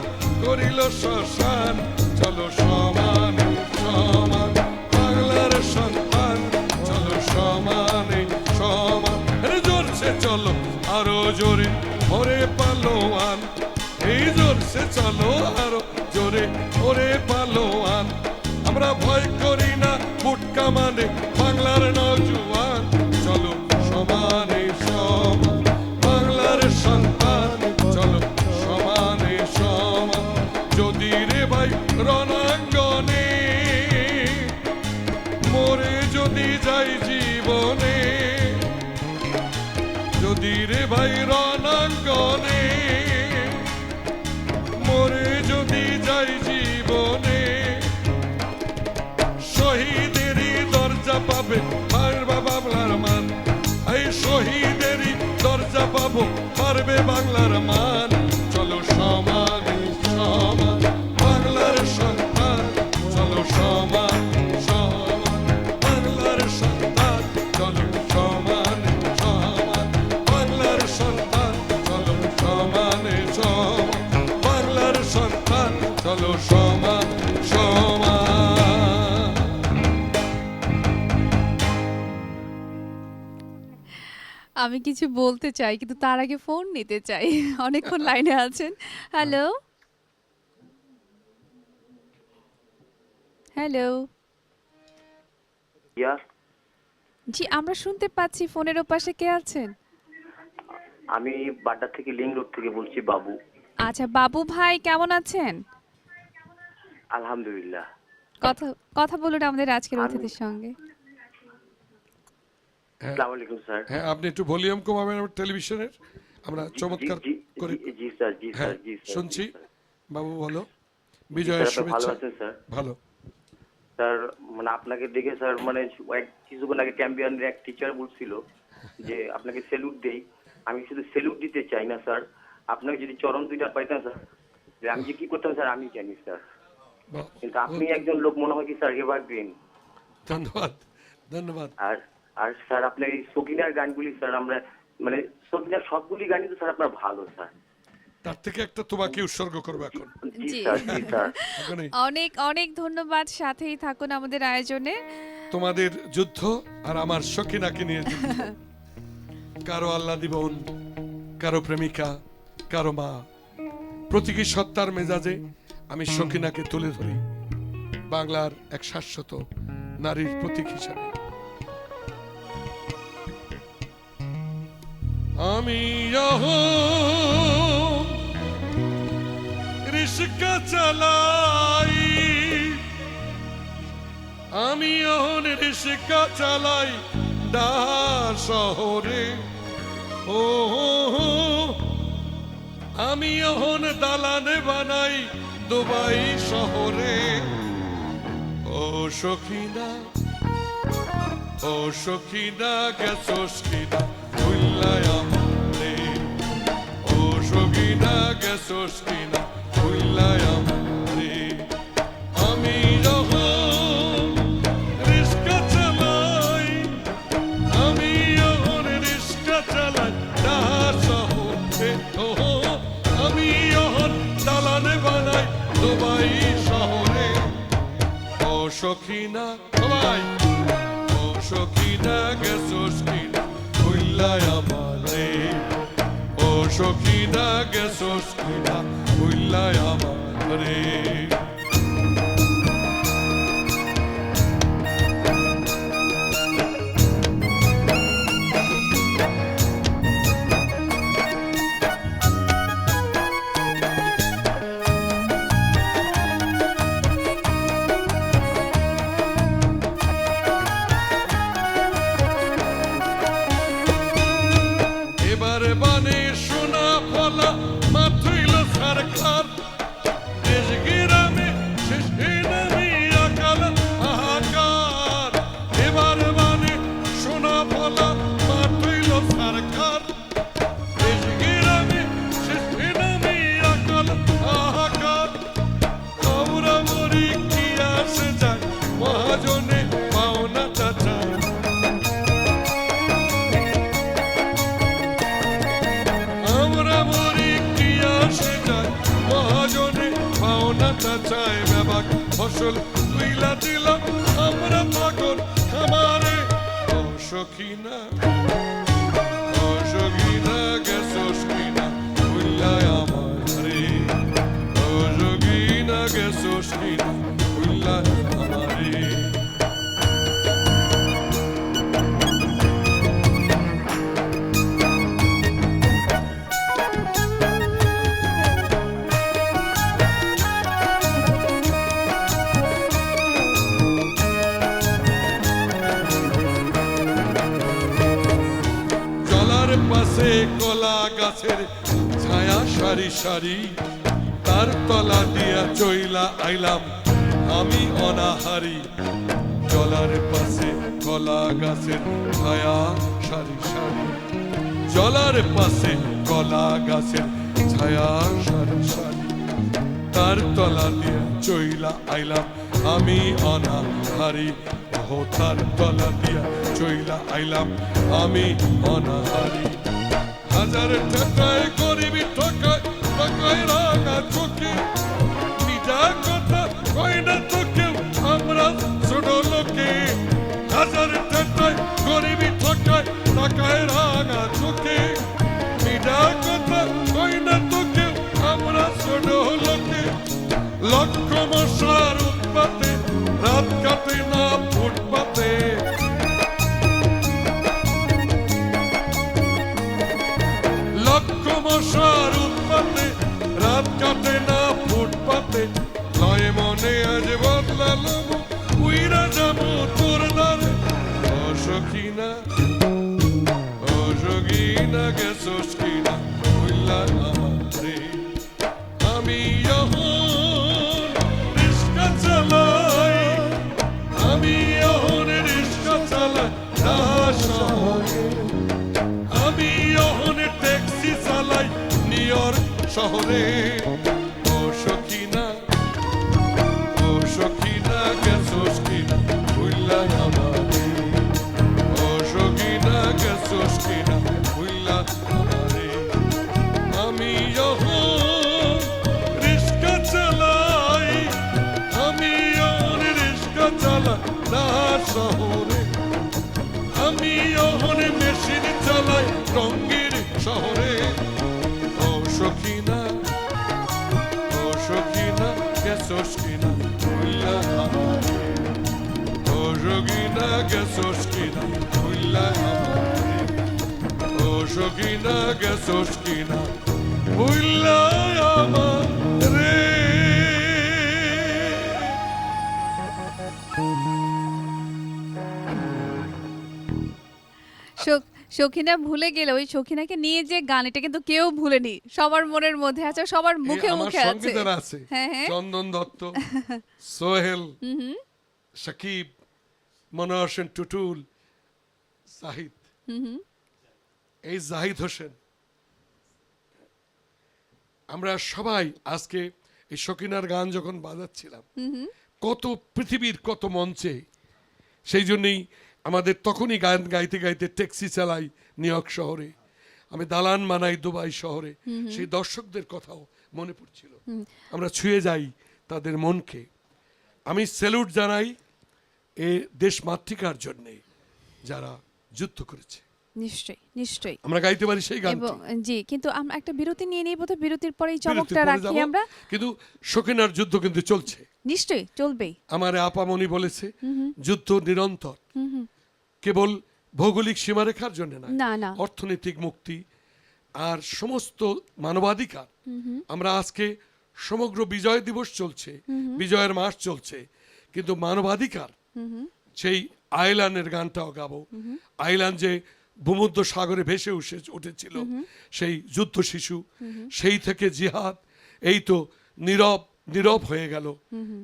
করিল শ্মশান। চলো সমানে সমান, বাংলার সন্তান চলো সমানে সমান। জোরসে চলো আরো জোরে ওরে পালোয়ান, এই জোরসে চলো আরো জোরে ওরে পালোয়ান। আমরা ভয় করি না বুটকা মানে বাংলার নওজোয়ান, চলো সমানে সমান, বাংলার সন্তান চলো সমানে সমান। যদি রে ভাই রণাঙ্গনে মরে যদি যাই জীবনে, যদি রে ভাই রণাঙ্গনে মরে যদি যাই জীবনে, শহীদেরই দরজা পাবে পারবে বাংলার মান, এই শহীদেরই দরজা পাবো পারবে বাংলার মান। চলো সমানে সমান, বাংলার সন্তান চলো সমান সমান, বাংলার সন্তান চলো সমানে সমান, বাংলার সন্তান চলো সমানে সমান, বাংলার সন্তান চলো সমান সমান। আমি কিছু বলতে চাই কিন্তু তার আগে ফোন নিতে চাই। অনেকক্ষণ লাইনে আছেন। Hello, hello. ইয়া জি, আমরা শুনতে পাচ্ছি। ফোনের ওপাশে কে আছেন? আমি বাড্ডা থেকে লিং রোড থেকে বলছি বাবু। আচ্ছা বাবু ভাই, কেমন আছেন? আলহামদুলিল্লাহ। কথা কথা বলুন আমাদের আজকের আমি- অতিথির সঙ্গে। আসসালামু আলাইকুম স্যার। হ্যাঁ, আপনি একটু ভলিউম কমাবেন আমার টেলিভিশনের, আমরা চমৎকার করে। জি স্যার, জি হ্যাঁ, স্যার, জি স্যার। শুনছি। জি স্যার। বাবু বলো, স্যার, বিজয়ের আপনি ভালো শুভেচ্ছা। আছেন স্যার? ভালো। স্যার মানে আপনাকে দেখে স্যার মানে কিছুক্ষণ আগে চ্যাম্পিয়নের এক টিচার বলছিল যে আপনাকে স্যালুট দেই। আমি শুধু স্যালুট দিতে চাই না স্যার, আপনাকে যদি চরণ দুইটা পাইতাম স্যার, যে আমি যে কি করতাম স্যার আমি জানি স্যার। বাহ, কিন্তু আপনি একজন লোক মনে হয় কি স্যার এভারগ্রিন। ধন্যবাদ ধন্যবাদ। আর আর স্যার আপনার এই সকিনার গানগুলি স্যার আমরা মানে সকিনার সবগুলি গানই তো স্যার আপনার ভালো স্যার। তার থেকে একটা তোমাকে উৎসর্গ করবো এখন। জি জি। স্যার, জি স্যার। এখনই অনেক অনেক ধন্যবাদ, সাথেই থাকুন আমাদের আয়োজনে। তোমাদের যুদ্ধ আর আমার সকিনাকে নিয়ে যুদ্ধ। কারো আল্লাহ জীবন, কারো প্রেমিকা, কারো মা, প্রতীকী সত্তার মেজাজে আমি সকিনাকে তুলে ধরি বাংলার এক শাশ্বত নারীর প্রতীক হিসাবে। আমি রিস্কা চালাই, আমি রিস্কা চালাই ঢাকা শহরে, ও আমি দালানে বানাই দুবাই শহরে। ও সখিনা, ও সখিনা গেছোস কিনা ভুল্লায় আমারে, ও সখিনা গেছোস কিনা ভুল্লায় আমারে। আমি যখন রিস্কা চালাই, আমি যখন রিস্কা চালাই ঢাকা শহরে, ও আমি যখন দালানে বানাই দুবাই শহরে। ও সখিনা সবাই, ও সখিনা গেছোস কিনা ভুল্লায় আমারে, ও সখিনা গেছোস কিনা ভুল্লায় আমারে। এবারে বানে সোনা ফলা মাথইল সরকার, দেশ গ্রামে শেষে নামি আকাল হাহাকার। এবারে বানে সোনা ফলা মাথইল সরকার, দেশ গ্রামে শেষে নামি আকাল হাহাকার। আমরা মরি কি আসে যায় মহাজনে পাওনা চাচা, আমরা মরি কি আসে যায় মহাজনে পাওনাটা চায় ব্যাবাক ফসল তুইলা দিলাম আমরা পাগল খামারে। ও সখিনা, ও সখিনা গেছোস কিনা ভুল্লায় আমারে, ও সখিনা গেছোস কিনা ভুল্লায় আমারে। জলার পাশে কলা গাছের ছায়া সারি সারি, তার তলা দিয়া চইলা আইলাম আমি অনাহারি। জলার পাশে কলা গাছের ছায়া সারি সারি, জলার পাশে কলা গাছের ছায়া সারি সারি, তার তলা দিয়া চইলা আইলাম আমি অনাহারি। ও তার তলা দিয়া চইলা আইলাম আমি অনাহারি। হাজার টাকায় গরিবি ঠকায় টাকায় রাঙা চোখে, নিজা কথা কয় না তো কেউ আমরা ছোট লোকে। হাজার টাকায় গরিবি ঠকায় টাকায় রাঙা চোখে, নিজা কথা কয় না তো কেউ আমরা ছোট লোকে। লক্ষ মশার উৎপাতে রাত কাটে না ফুটপাতে, লক্ষ মশার উৎপাতে রাত কাটে না ফুটপাতে। লয় মনে আজ বদলালাম উইরা যাবো তোর দ্বারে। ও সখিনা, ও সখিনা গেছোস কিনা ভুল্লায় আমারে। আমি যখন রিস্কা চালাই, আমি যখন রিস্কা চালাই ঢাকা শহরে, আমি যখন ট্যাক্সি চালাই নিউ ইয়র্ক শহরে। ও সখিনা, ও সখিনা গেছোস কিনা ভুল্লায় আমারে, ও রঙ্গের শহরে ও সখিনা গেছস কিনা ভুইলা আমারে ও সখিনা গেছস কিনা ভুইলা আমারে ও সখিনা গেছস কিনা ভুইলা আমারে সখিনা ভুলে গেলে ওই সখিনাকে নিয়ে যে গান, এটা কিন্তু কেউ ভুলেনি, সবার মনের মধ্যে আছে, সবার মুখে মুখে আমার আছে। সঙ্গে যারা আছে, হ্যাঁ হ্যাঁ, চন্দন দত্ত, সোহেল, সাকিব, মনোহর হোসেন টুটুল, জাহিদ, এই জাহিদ হোসেন, আমরা সবাই আজকে এই সকিনার গান যখন বাজাচ্ছিলাম, কত পৃথিবীর কত মঞ্চে, সেই জন্যই আমাদের তখনই গান গাইতে গাইতে ট্যাক্সি চালাই নিউ ইয়র্ক শহরে, আমি দালান বানাই দুবাই শহরে, সেই দর্শকদের কথাও মনে পড়ছিল, আমরা ছুঁয়ে যাই তাদের মনকে। আমি স্যালুট জানাই এ দেশ মাতৃকার জন্যে যারা যুদ্ধ করেছে। নিশ্চয়ই নিশ্চয়ই আমরা গাইতে পারি সেই গান। এবং জি, কিন্তু আমরা একটা বিরতি নিয়ে নিব, তো বিরতির পরেই চমকটা রাখি আমরা। কিন্তু সখিনার যুদ্ধ কিন্তু চলছে, নিশ্চয়ই চলবেই। আমার আপামনি বলেছে যুদ্ধ নিরন্তর, কেবল ভৌগোলিক সীমারেখার জন্য না না, অর্থনৈতিক মুক্তি আর সমস্ত মানবাধিকার। আমরা আজকে সমগ্র বিজয় দিবস চলছে, বিজয়ের মাস চলছে, কিন্তু মানবাধিকার, সেই আইল্যান্ডের গানটাও গাবো। আইল্যান্ড যে ভূমধ্য সাগরে ভেসে উঠেছিল, সেই যুদ্ধ শিশু, সেই থেকে জিহাদ, এই তো নীরব হয়ে গেল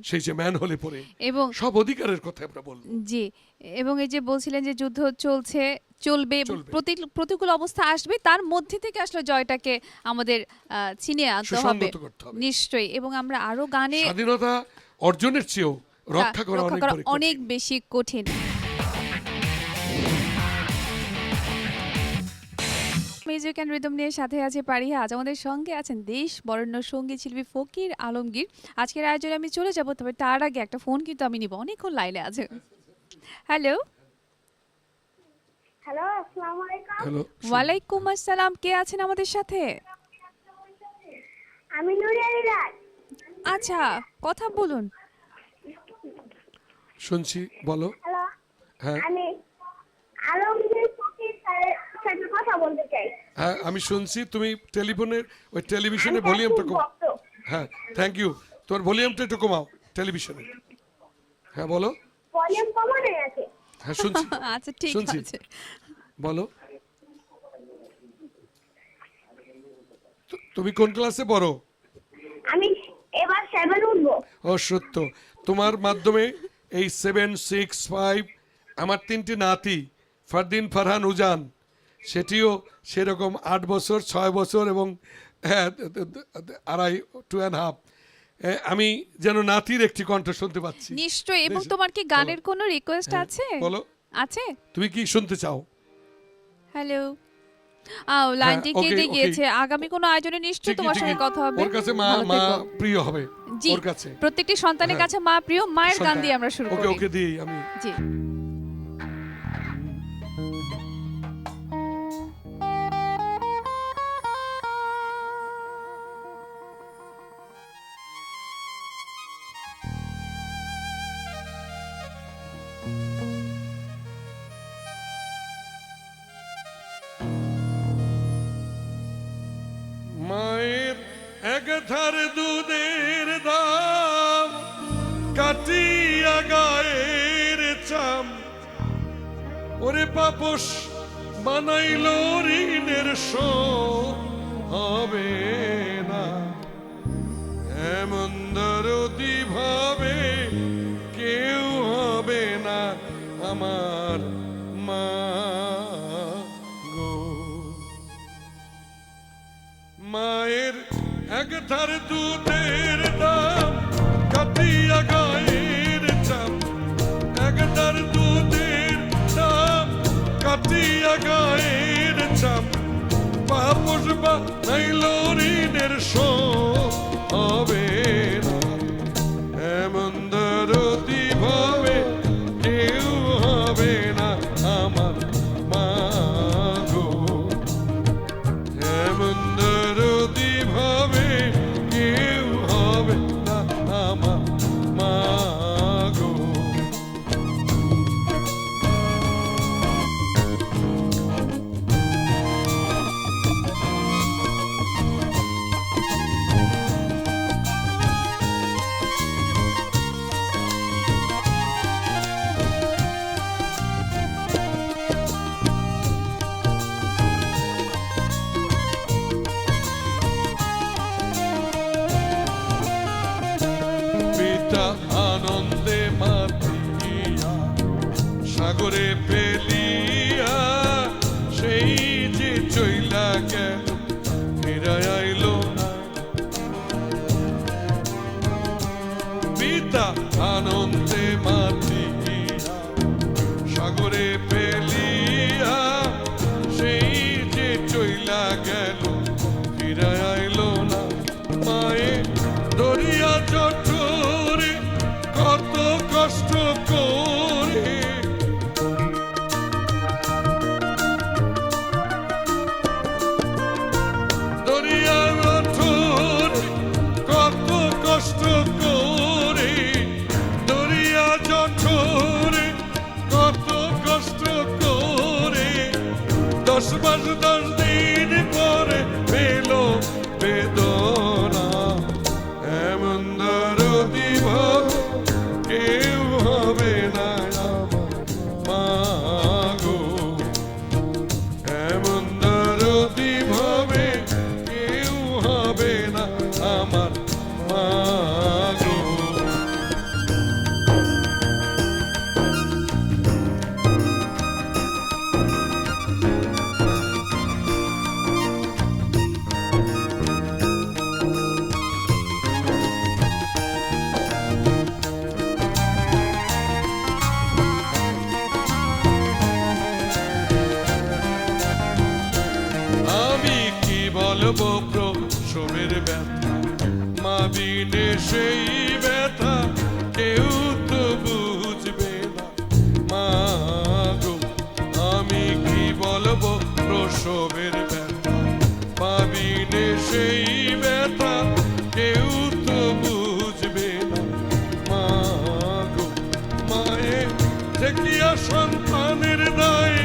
সেই যে ম্যান হলে পড়ে, এবং সব অধিকারের কথা আমরা বলবো। জি, এবং এই যে বলছিলেন যে যুদ্ধ চলছে, চলবে, প্রতিকূল অবস্থা আসবে, তার মধ্যে থেকে আসলে জয়টাকে আমাদের ছিনিয়ে আনতে হবে নিশ্চয়ই। এবং আমরা আরো গানে, স্বাধীনতা অর্জনের চেয়েও রক্ষা করা অনেক বেশি কঠিন। মিউজিক অ্যান্ড রিদম নিয়ে সাথে আছে পারিয়া। আজ আমাদের সঙ্গে আছেন দেশ বরেণ্য সঙ্গীত শিল্পী ফকির আলমগীর। আজকের আয়োজনে আমি চলে যাব, তবে তার আগে একটা ফোন কিন্তু আমি নিব, অনেকক্ষণ লাইনে আছে। হ্যালো হ্যালো, আসসালামু আলাইকুম। হ্যালো, ওয়ালাইকুম আসসালাম, কে আছেন আমাদের সাথে? আমি নুরিয়ানি রাজ। আচ্ছা, কথা বলুন। শুনছি, বলো। হ্যালো, হ্যাঁ আমি আলমগীর ফকির স্যারের সাথে কথা বলতে চাই। হ্যাঁ, আমি শুনছি। তুমি টেলিফোনের ওই টেলিভিশনে আমি ভলিউমটা খুব কমাও। ভক্ত। হ্যাঁ, থ্যাংক ইউ। তোমার ভলিউমটা একটু কমাও টেলিভিশনে। হ্যাঁ বলো। ভলিউম কমানো আছে। হ্যাঁ শুনছি। আচ্ছা ঠিক শুনছি, আছে, বলো। তুমি কোন ক্লাসে পড়ো? আমি এবার 7 উঠবো। ও সত্য, তোমার মাধ্যমে এই 7, 6, 5 আমার 3টি নাতি, ফারদিন, ফারহান, উজান, সেটিও সেরকম 8 বছর, 6 বছর এবং 2.5, 2.5। আমি যেন নাতির একটি কণ্ঠ শুনতে পাচ্ছি। নিশ্চয়ই। এবং তোমার কি গানের কোনো রিকোয়েস্ট আছে? বলো, আছে? তুমি কি শুনতে চাও? হ্যালো, লাইনটি কেটে গিয়েছে। আগামী কোনো আয়োজনে নিশ্চয়ই তোমার সঙ্গে কথা হবে। ওর কাছে মা প্রিয় হবে। জি, ওর কাছে প্রত্যেকটি সন্তানের কাছে মা প্রিয়। মায়ের গান দিয়ে আমরা শুরু করি। ওকে দিই আমি। জি। মায়ের এক ধার দুধের দাম কাটিয়া গায়ের চাম, ওরে পাপস বানাইল ঋণের শোধ হবে না, এমন দরদি ভাবে কেউ হবে না আমার মা গো। মায়ের এক ধার দুধের দাম কাটিয়া গায়ের চাম, এক ধার দুধের দাম কাটিয়া গায়ের চাম, পাপস বানাইল ঋণের শোধ হবে না, এমন দরদি ভাবে কেউ হবে না আমার মা গো। ফেলিয়া সেই যে চইলা গেল ফিরায় আইলো না। পিতা আনন্দে মাতিয়া সাগরে ফেলিয়া সেই যে চইলা গেল ফিরায় আইলো না। মায়ে দরিয়া জঠরে কত কষ্ট করে দরিয়া জঠরে কত কষ্ট করে দরিয়া জঠরে কত কষ্ট করে 10 মাস 10 দিন পরে পেল বেদনা। এমন দরদি ভক্ত কেউ হবে না আমার মা গো। এমন দরদি ভাবে কেউ হবে না আমার মা গো। আমি কি বলবো প্রসবের ব্যথা মা বিনে সেই ব্যথা কেউ তো বুঝবে না মা গো। আমি কি বলবো প্রসবের ব্যথা মা বিনে সেই ব্যথা কেউ তো বুঝবে না মা গো। মায়ের দেখিয়া সন্তানের দায়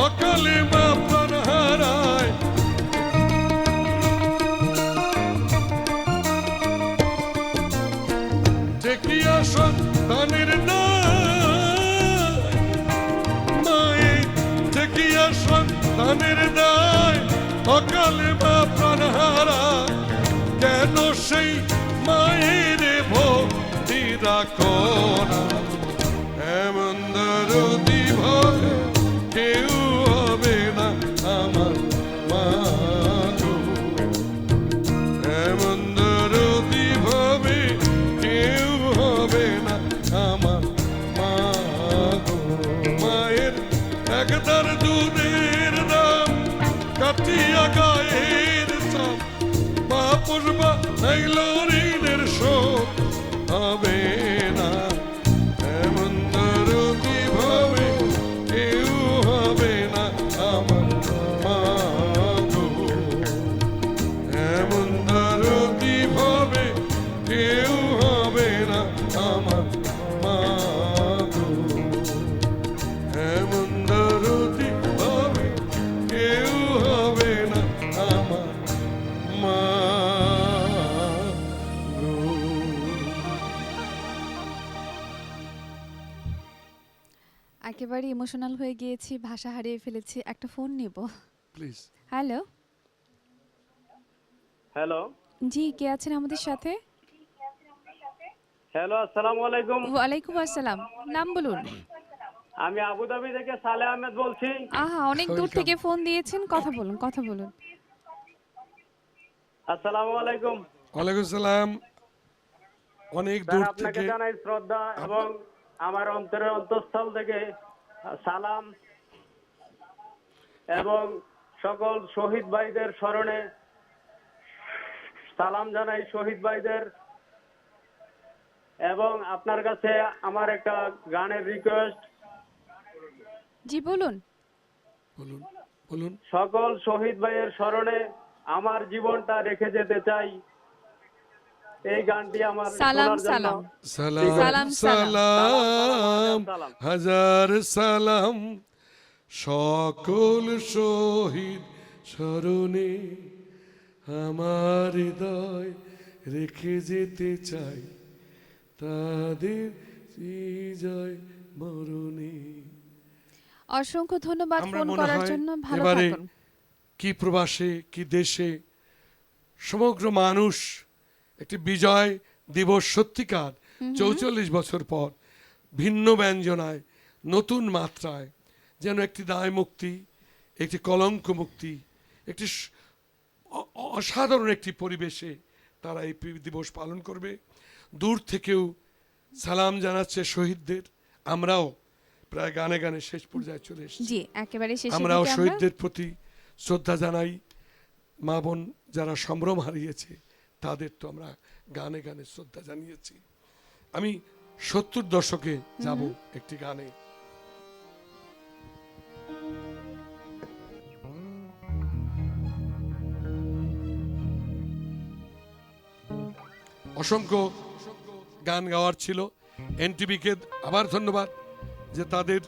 অকালে মা প্রাণ হারায়। দেখিয়া সন্তানের দায় মায়ে দেখিয়া সন্তানের দায় অকালে মা প্রাণ হারায়। কেন সেই মায়ের ভক্তি রাখো না। এমন দরদি ভয় কেউ হবে না আমার মা গো। এমন দরদি ভাবে কেউ হবে না আমার মা গো। মায়ের একদার দুধের দাম কাটিয়া গায়ের চাপ মা পুষবা নাইল ঋণের শোধ হবে না। এমন দরদি ভাবে কেউ হবে না আমার মা গো। এমন দরদি ভাবে কেউ হবে না আমার মা গো। এমন দরদি ভাবে কেউ হবে না আমার মা গো। একেবারে ইমোশনাল হয়ে গিয়েছি, ভাষা হারিয়ে ফেলেছি। একটা ফোন নিব। প্লিজ। হ্যালো, হ্যালো জি কে আছেন আমাদের সাথে? হ্যালো, আসসালামু আলাইকুম। ওয়ালাইকুম আসসালাম, নাম বলুন। আমি আবুধাবি থেকে সালে আহমেদ বলছি। আহা, অনেক দূর থেকে ফোন দিয়েছেন, কথা বলুন কথা বলুন। আসসালামু আলাইকুম। ওয়ালাইকুম সালাম। অনেক স্যার, দূর আপনাকে থেকে জানাই শ্রদ্ধা এবং আমার অন্তরের অন্তঃস্থল থেকে সালাম এবং সকল শহীদ ভাইদের স্মরণে সালাম জানাই শহীদ ভাইদের। এবং আপনার কাছে আমার একটা গানের রিকোয়েস্ট। জি বলুন। বলুন বলুন। সকল শহীদ ভাইয়ের স্মরণে আমার জীবনটা রেখে যেতে চাই। এই গানটি আমার সালাম শোনার জন্য। সালাম। সালাম সালাম সালাম। হাজার সালাম সকল শহীদ স্মরণে আমার হৃদয় রেখে যেতে চাই তাদের জয় মরণে। অসংখ্য ধন্যবাদ আমরা ফোন মনে করার হয় জন্য, ভালো এবারে থাকুন। কি প্রবাসে কি দেশে সমগ্র মানুষ একটি বিজয় দিবস সত্যিকার ৪৪ বছর পর ভিন্ন ব্যঞ্জনায় নতুন মাত্রায় যেন একটি দায় মুক্তি, একটি কলঙ্ক মুক্তি, একটি অসাধারণ একটি পরিবেশে তারা এই দিবস পালন করবে। দূর থেকেও সালাম জানাচ্ছে শহীদদের। আমরাও প্রায় গানে গানে শেষ পর্যায়ে চলে এসেছি। জি, একেবারে শেষের আমরাও দিকে আমরা শহীদদের প্রতি শ্রদ্ধা জানাই। মা বোন যারা সম্ভ্রম হারিয়েছে তাদের তো আমরা গানে গানে শ্রদ্ধা জানিয়েছি। আমি 70 দশকে যাব একটি গানে। অসংখ্য গান গাওয়ার ছিল। এনটিভিকে আবার ধন্যবাদ যে তাদের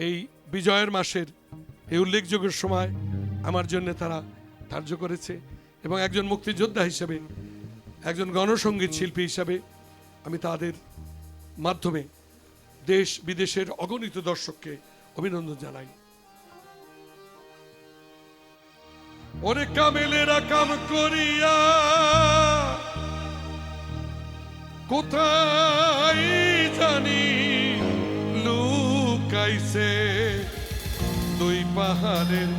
এই বিজয়ের মাসের এই উল্লেখযোগ্য সময় আমার জন্য তারা ধার্য করেছে, এবং একজন মুক্তিযোদ্ধা হিসেবে, একজন গণসঙ্গীত শিল্পী হিসাবে আমি তাদের মাধ্যমে দেশ বিদেশের অগণিত দর্শককে অভিনন্দন জানাই। ওরে কামেলেরা কাম করিয়া কোথায় জানি লুকাইছে, দুই পাহাড়ের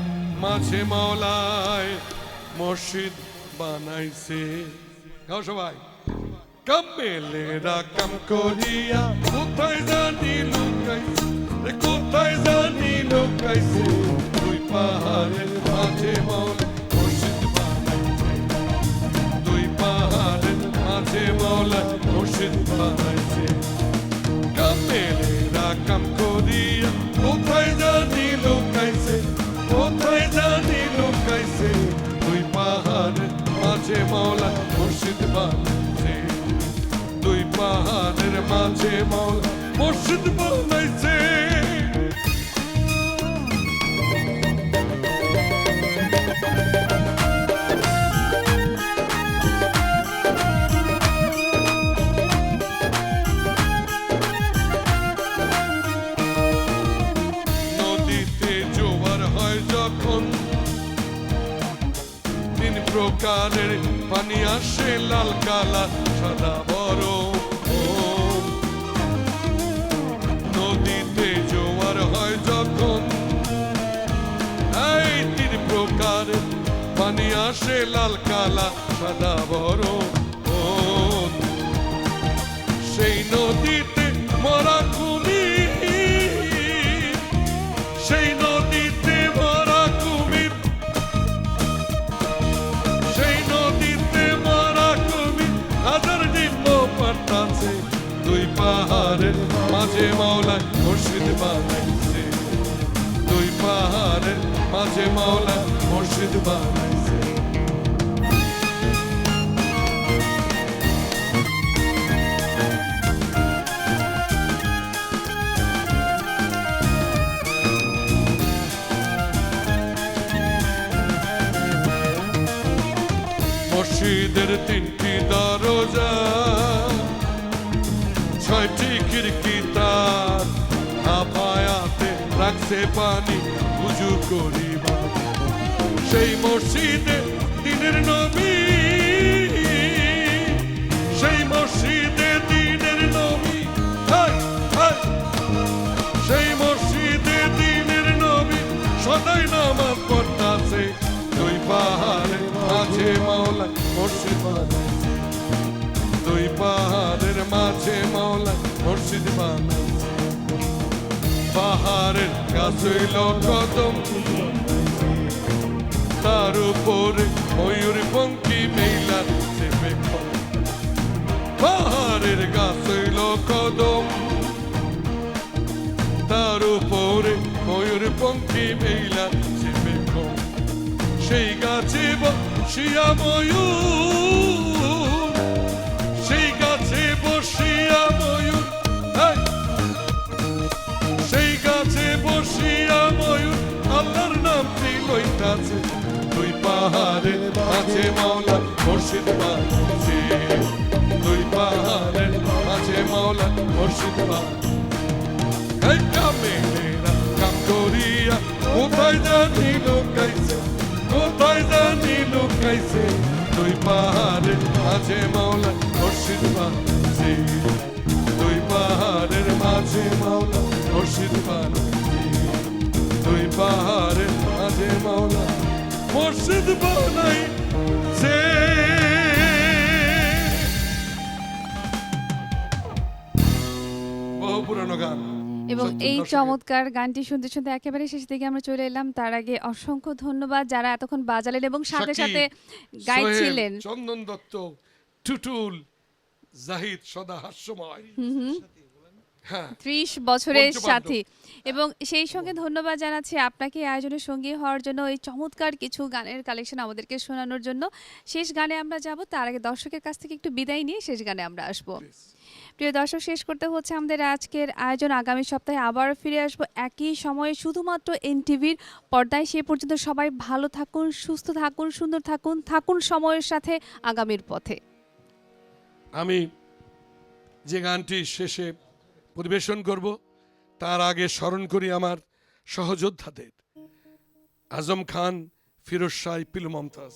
মাঝে মাওলায় মসজিদ বানাইছে। গাও সবাই। কামেলেরা কাম করিয়া কোথায় জানি লুকাইছে, কোথায় জানি লুকাইছে, দুই পাহাড়ের মাঝে মাওলায় মসজিদ বানাইছে, দুই পাহাড়ের মাঝে মাওলায় মসজিদ বানাইছে। কামেলেরা কাম করিয়া কোথায় জানি লুকাইছে, কোথায় জানি লুকাইছে, দুই পাহাড়ের মাঝে মাওলায় মসজিদ বানাইছে, দুই পাহাড়ের মাঝে মাওলায় মসজিদ বানাইছে। নদীতে জোয়ার হয় যখন, তিন প্রকারের পানি আসে, লাল কালা সাদা বড়। নদীতে জোয়ার হয় যখন, এই তিন প্রকারের পানি আসে, লাল কালা সাদা বড়। সেই নদীতে মরা কুমির, সেই নদীতে মরা কুমির, সেই নদীতে মরা কুমির হাজার ডিম্ব পাঠাচ্ছে, দুই পাহাড়ের মাঝে মাওলায় মসজিদ বানাইছে, দুই পাহাড়ের মাঝে মাওলায় মসজিদ বানাইছে। মসজিদের তিনটি দরজা, ছয়টি খিড়কি, তার আপায়াতে রাখছে পানি উজু করিবা। সেই মসজিদে দিনের নবী, সেই মসজিদে দিনের নবী, সেই মসজিদে দিনের নবী সদাই নামাজ পড়তাছে, দুই পাহাড়ের মাঝে মাওলায় মসজিদ বানাইছে, দুই পাহাড়ের মাঝে মাওলায় মসজিদ বানাইছে। পাহাড়ের গাছ হইল কদম, তার উপরে ময়ূর পঙ্খী মেলা চেপে। পাহাড়ের গাছ হইল কদম, তার উপরে ময়ূর পঙ্খী মেলা চেপে। সেই গাছে বসিয়া ময়ূর, সেই গাছে বসিয়া ময়ূর, সেই গাছে বসিয়া ময়ূর আল্লাহর নামটি লইতাছে, দুই পাহাড়ের মাঝে মাওলা মসজিদ বানাইছে, দুই পাহাড়ের মাঝে মাওলা মসজিদ বানাইছে। কামেলেরা কাম করিয়া কোথায় জানি লুকাইছে, কোথায় জানি লুকাইছে, দুই পাহাড়ের মাঝে মাওলা মসজিদ বানাইছে, দুই পাহাড়ের মাঝে মাওলা মসজিদ বানাইছে। মসজিদ বানাই যে বহু পুরানো গান। এবং সত্যি এই দর্শকের- চমৎকার গানটি শুনতে শুনতে একেবারে শেষ দিকে আমরা চলে এলাম। তার আগে অসংখ্য ধন্যবাদ যারা এতক্ষণ বাজালেন এবং সাথে শাকিব, সাথে সোহেল, গাইছিলেন। চন্দন দত্ত, টুটুল, জাহিদ সদা হাস্যময়। হ্যাঁ 30 বছরের পঞ্চপাণ্ডব। সাথী। এবং সেই সঙ্গে ধন্যবাদ জানাচ্ছি আপনাকে এই আয়োজনের সঙ্গী হওয়ার জন্য, এই চমৎকার কিছু গানের কালেকশন আমাদেরকে শোনানোর জন্য। শেষ গানে আমরা যাব, তার আগে দর্শকের কাছ থেকে একটু বিদায় নিয়ে শেষ গানে আমরা আসবো। প্রিয় দর্শক, শেষ করতে হচ্ছে আমাদের আজকের আয়োজন। আগামী সপ্তাহে আবার ফিরে আসবো একই সময়ে শুধুমাত্র এনটিভির পর্দায়। সে পর্যন্ত সবাই ভালো থাকুন, সুস্থ থাকুন, সুন্দর থাকুন, থাকুন সময়ের সাথে আগামীর পথে। আমি যে গানটি শেষে পরিবেশন করব তার আগে স্মরণ করি আমার সহযোদ্ধাদের, আজম খান, ফিরোজ শাহ, পিলু মমতাজ,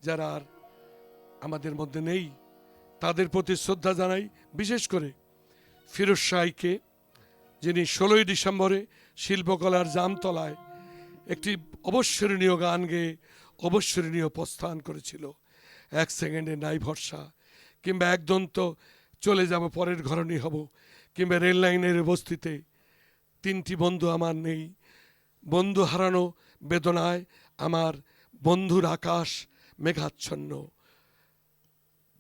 যারা আর আমাদের মধ্যে নেই, তাদের প্রতি শ্রদ্ধা জানাই। বিশেষ করে ফিরোজ শাহকে, যিনি 16ই ডিসেম্বরে শিল্পকলার জামতলায় একটি অবস্মরণীয় গান গেয়ে অবস্মরণীয় প্রস্থান করেছিল। 1 সেকেন্ডে নাই ভরসা, কিংবা একদন্ত চলে যাব পরের ঘরণী হব, কিংবা রেল লাইনের বস্তিতে 3টি বন্ধু আমার নেই, বন্ধু হারানো বেদনায় আমার বন্ধুর আকাশ মেঘাচ্ছন্ন,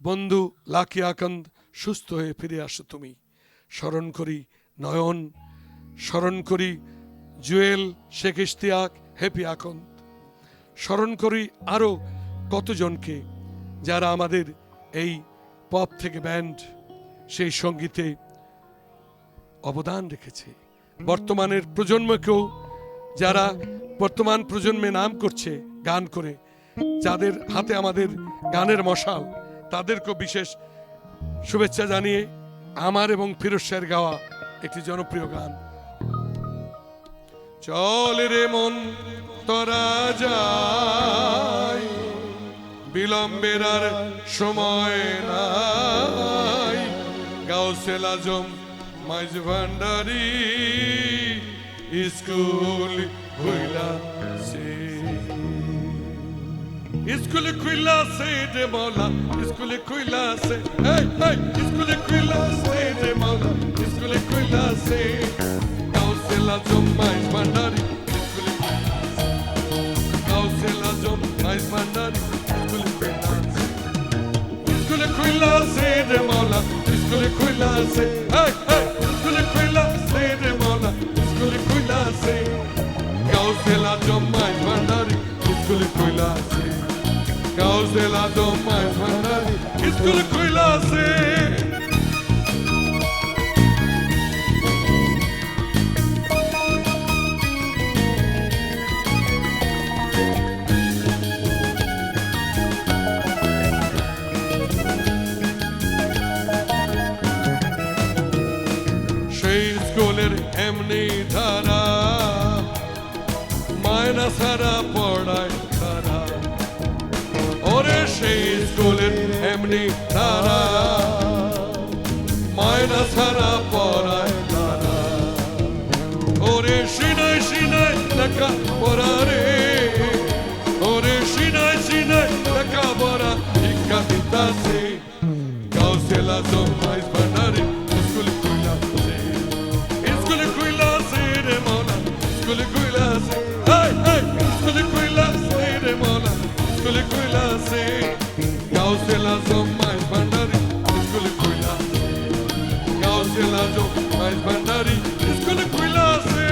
বন্ধু লাকি আকন্দ সুস্থ হয়ে ফিরে আসো তুমি। স্মরণ করি নয়ন, স্মরণ করি জুয়েল, শেখ ইশতিয়াক, হ্যাপি আকন্দ, স্মরণ করি আরও কতজনকে যারা আমাদের এই পপ থেকে ব্যান্ড সেই সঙ্গীতে অবদান রেখেছে। বর্তমানের প্রজন্মকেও, যারা বর্তমান প্রজন্মে নাম করছে গান করে, যাদের হাতে আমাদের গানের মশাল, তাদেরকেও বিশেষ শুভেচ্ছা জানিয়ে আমার এবং ফিরোজ শাহের গাওয়া একটি জনপ্রিয় গান, চল রে মন তোরা যাই, বিলম্বের আর সময় নাই, গাউসেল আজম মাইজ ভান্ডারি স্কুল খুইলা সে, স্কুল খুইলা সে রে মৌলা, স্কুল খুইলা সে, স্কুল খুইলা সে রে মৌলা, স্কুল খুইলা সে, গাউসেল আজম মাইজ ভান্ডারি স্কুল খুইলা সে, গাউসেল আজম মাইজ ভান্ডারি স্কুল খুইলা সে, স্কুল খুইলা সে রে মৌলা, স্কুল খুইলা সে, স্কুল খুইলা সে রে মৌলা, স্কুল খুইলা সে, গাউসেল আজম মাইজ ভান্ডারি স্কুল খুইলা সে, গাউসেল আজম মাইজ ভান্ডারি স্কুল খুইলা সে। স্কুলের এমনি ধারা, মায়না সারা পড়ায় তারা, ওরে সেই স্কুলের এমনি ধারা, মায়না সারা পড়ায় তারা, ওরে সিনাই সিনাই লেখা পড়া রে, ওরে সিনাই সিনাই লেখা পড়া শিক্ষা দিতাছে, গাউসেল আজম মাইজ ভান্ডারি স্কুল খুইলা সে, স্কুল খুইলা সে রে মৌলা, স্কুল খুইলা সে, স্কুল খুইলা সে রে মৌলা, স্কুল খুইলা সে, গাউসেল আজম মাইজ ভান্ডারি স্কুল খুইলা সে, গাউসেল আজম মাইজ ভান্ডারি স্কুল খুইলা সে।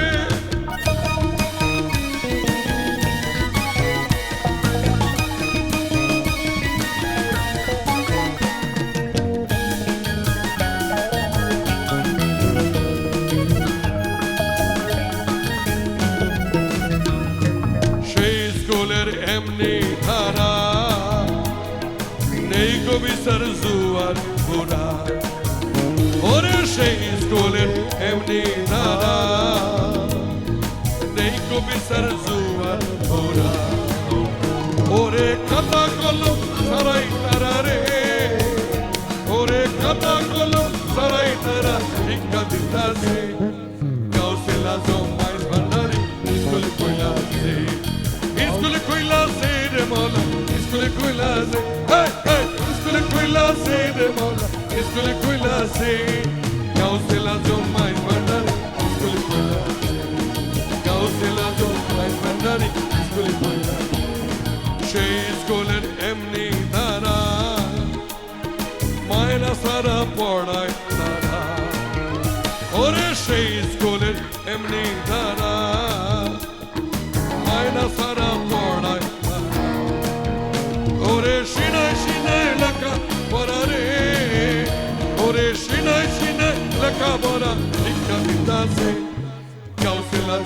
এমনি ধারা নেই কবিতার জুয়ার ঘোড়া, ওরে সেই স্কুলের এমনি ধারা নেই কবিতার জুয়ার ঘোড়া, ওরে খাতা কলম সারাই তারা রে, ওরে খাতা কলম সারাই তারা শিক্ষা দিতাছে, গাউসেল আজম মাইজ ভান্ডারি স্কুল খুইলা সে, স্কুল খুইলা সে রে স্কুলে কইলাছে কাউসেলা জমাই ভান্ডারি স্কুলে কইলাছে কাউসেলা জমাই ভান্ডারি স্কুলে কইলাছে সেই স্কুলের এমনি ধারা মায়েরা সারা পড়ায় তারা ওরে সেই স্কুলের এমনি ধারা মায়েরা সারা পড়ায় তারা ওরে সিনাই সিনাই লেখা পড়া রে ওরে সিনাই সিনাই লেখা পড়া শিক্ষা বিদ্যাসে কাউসেলা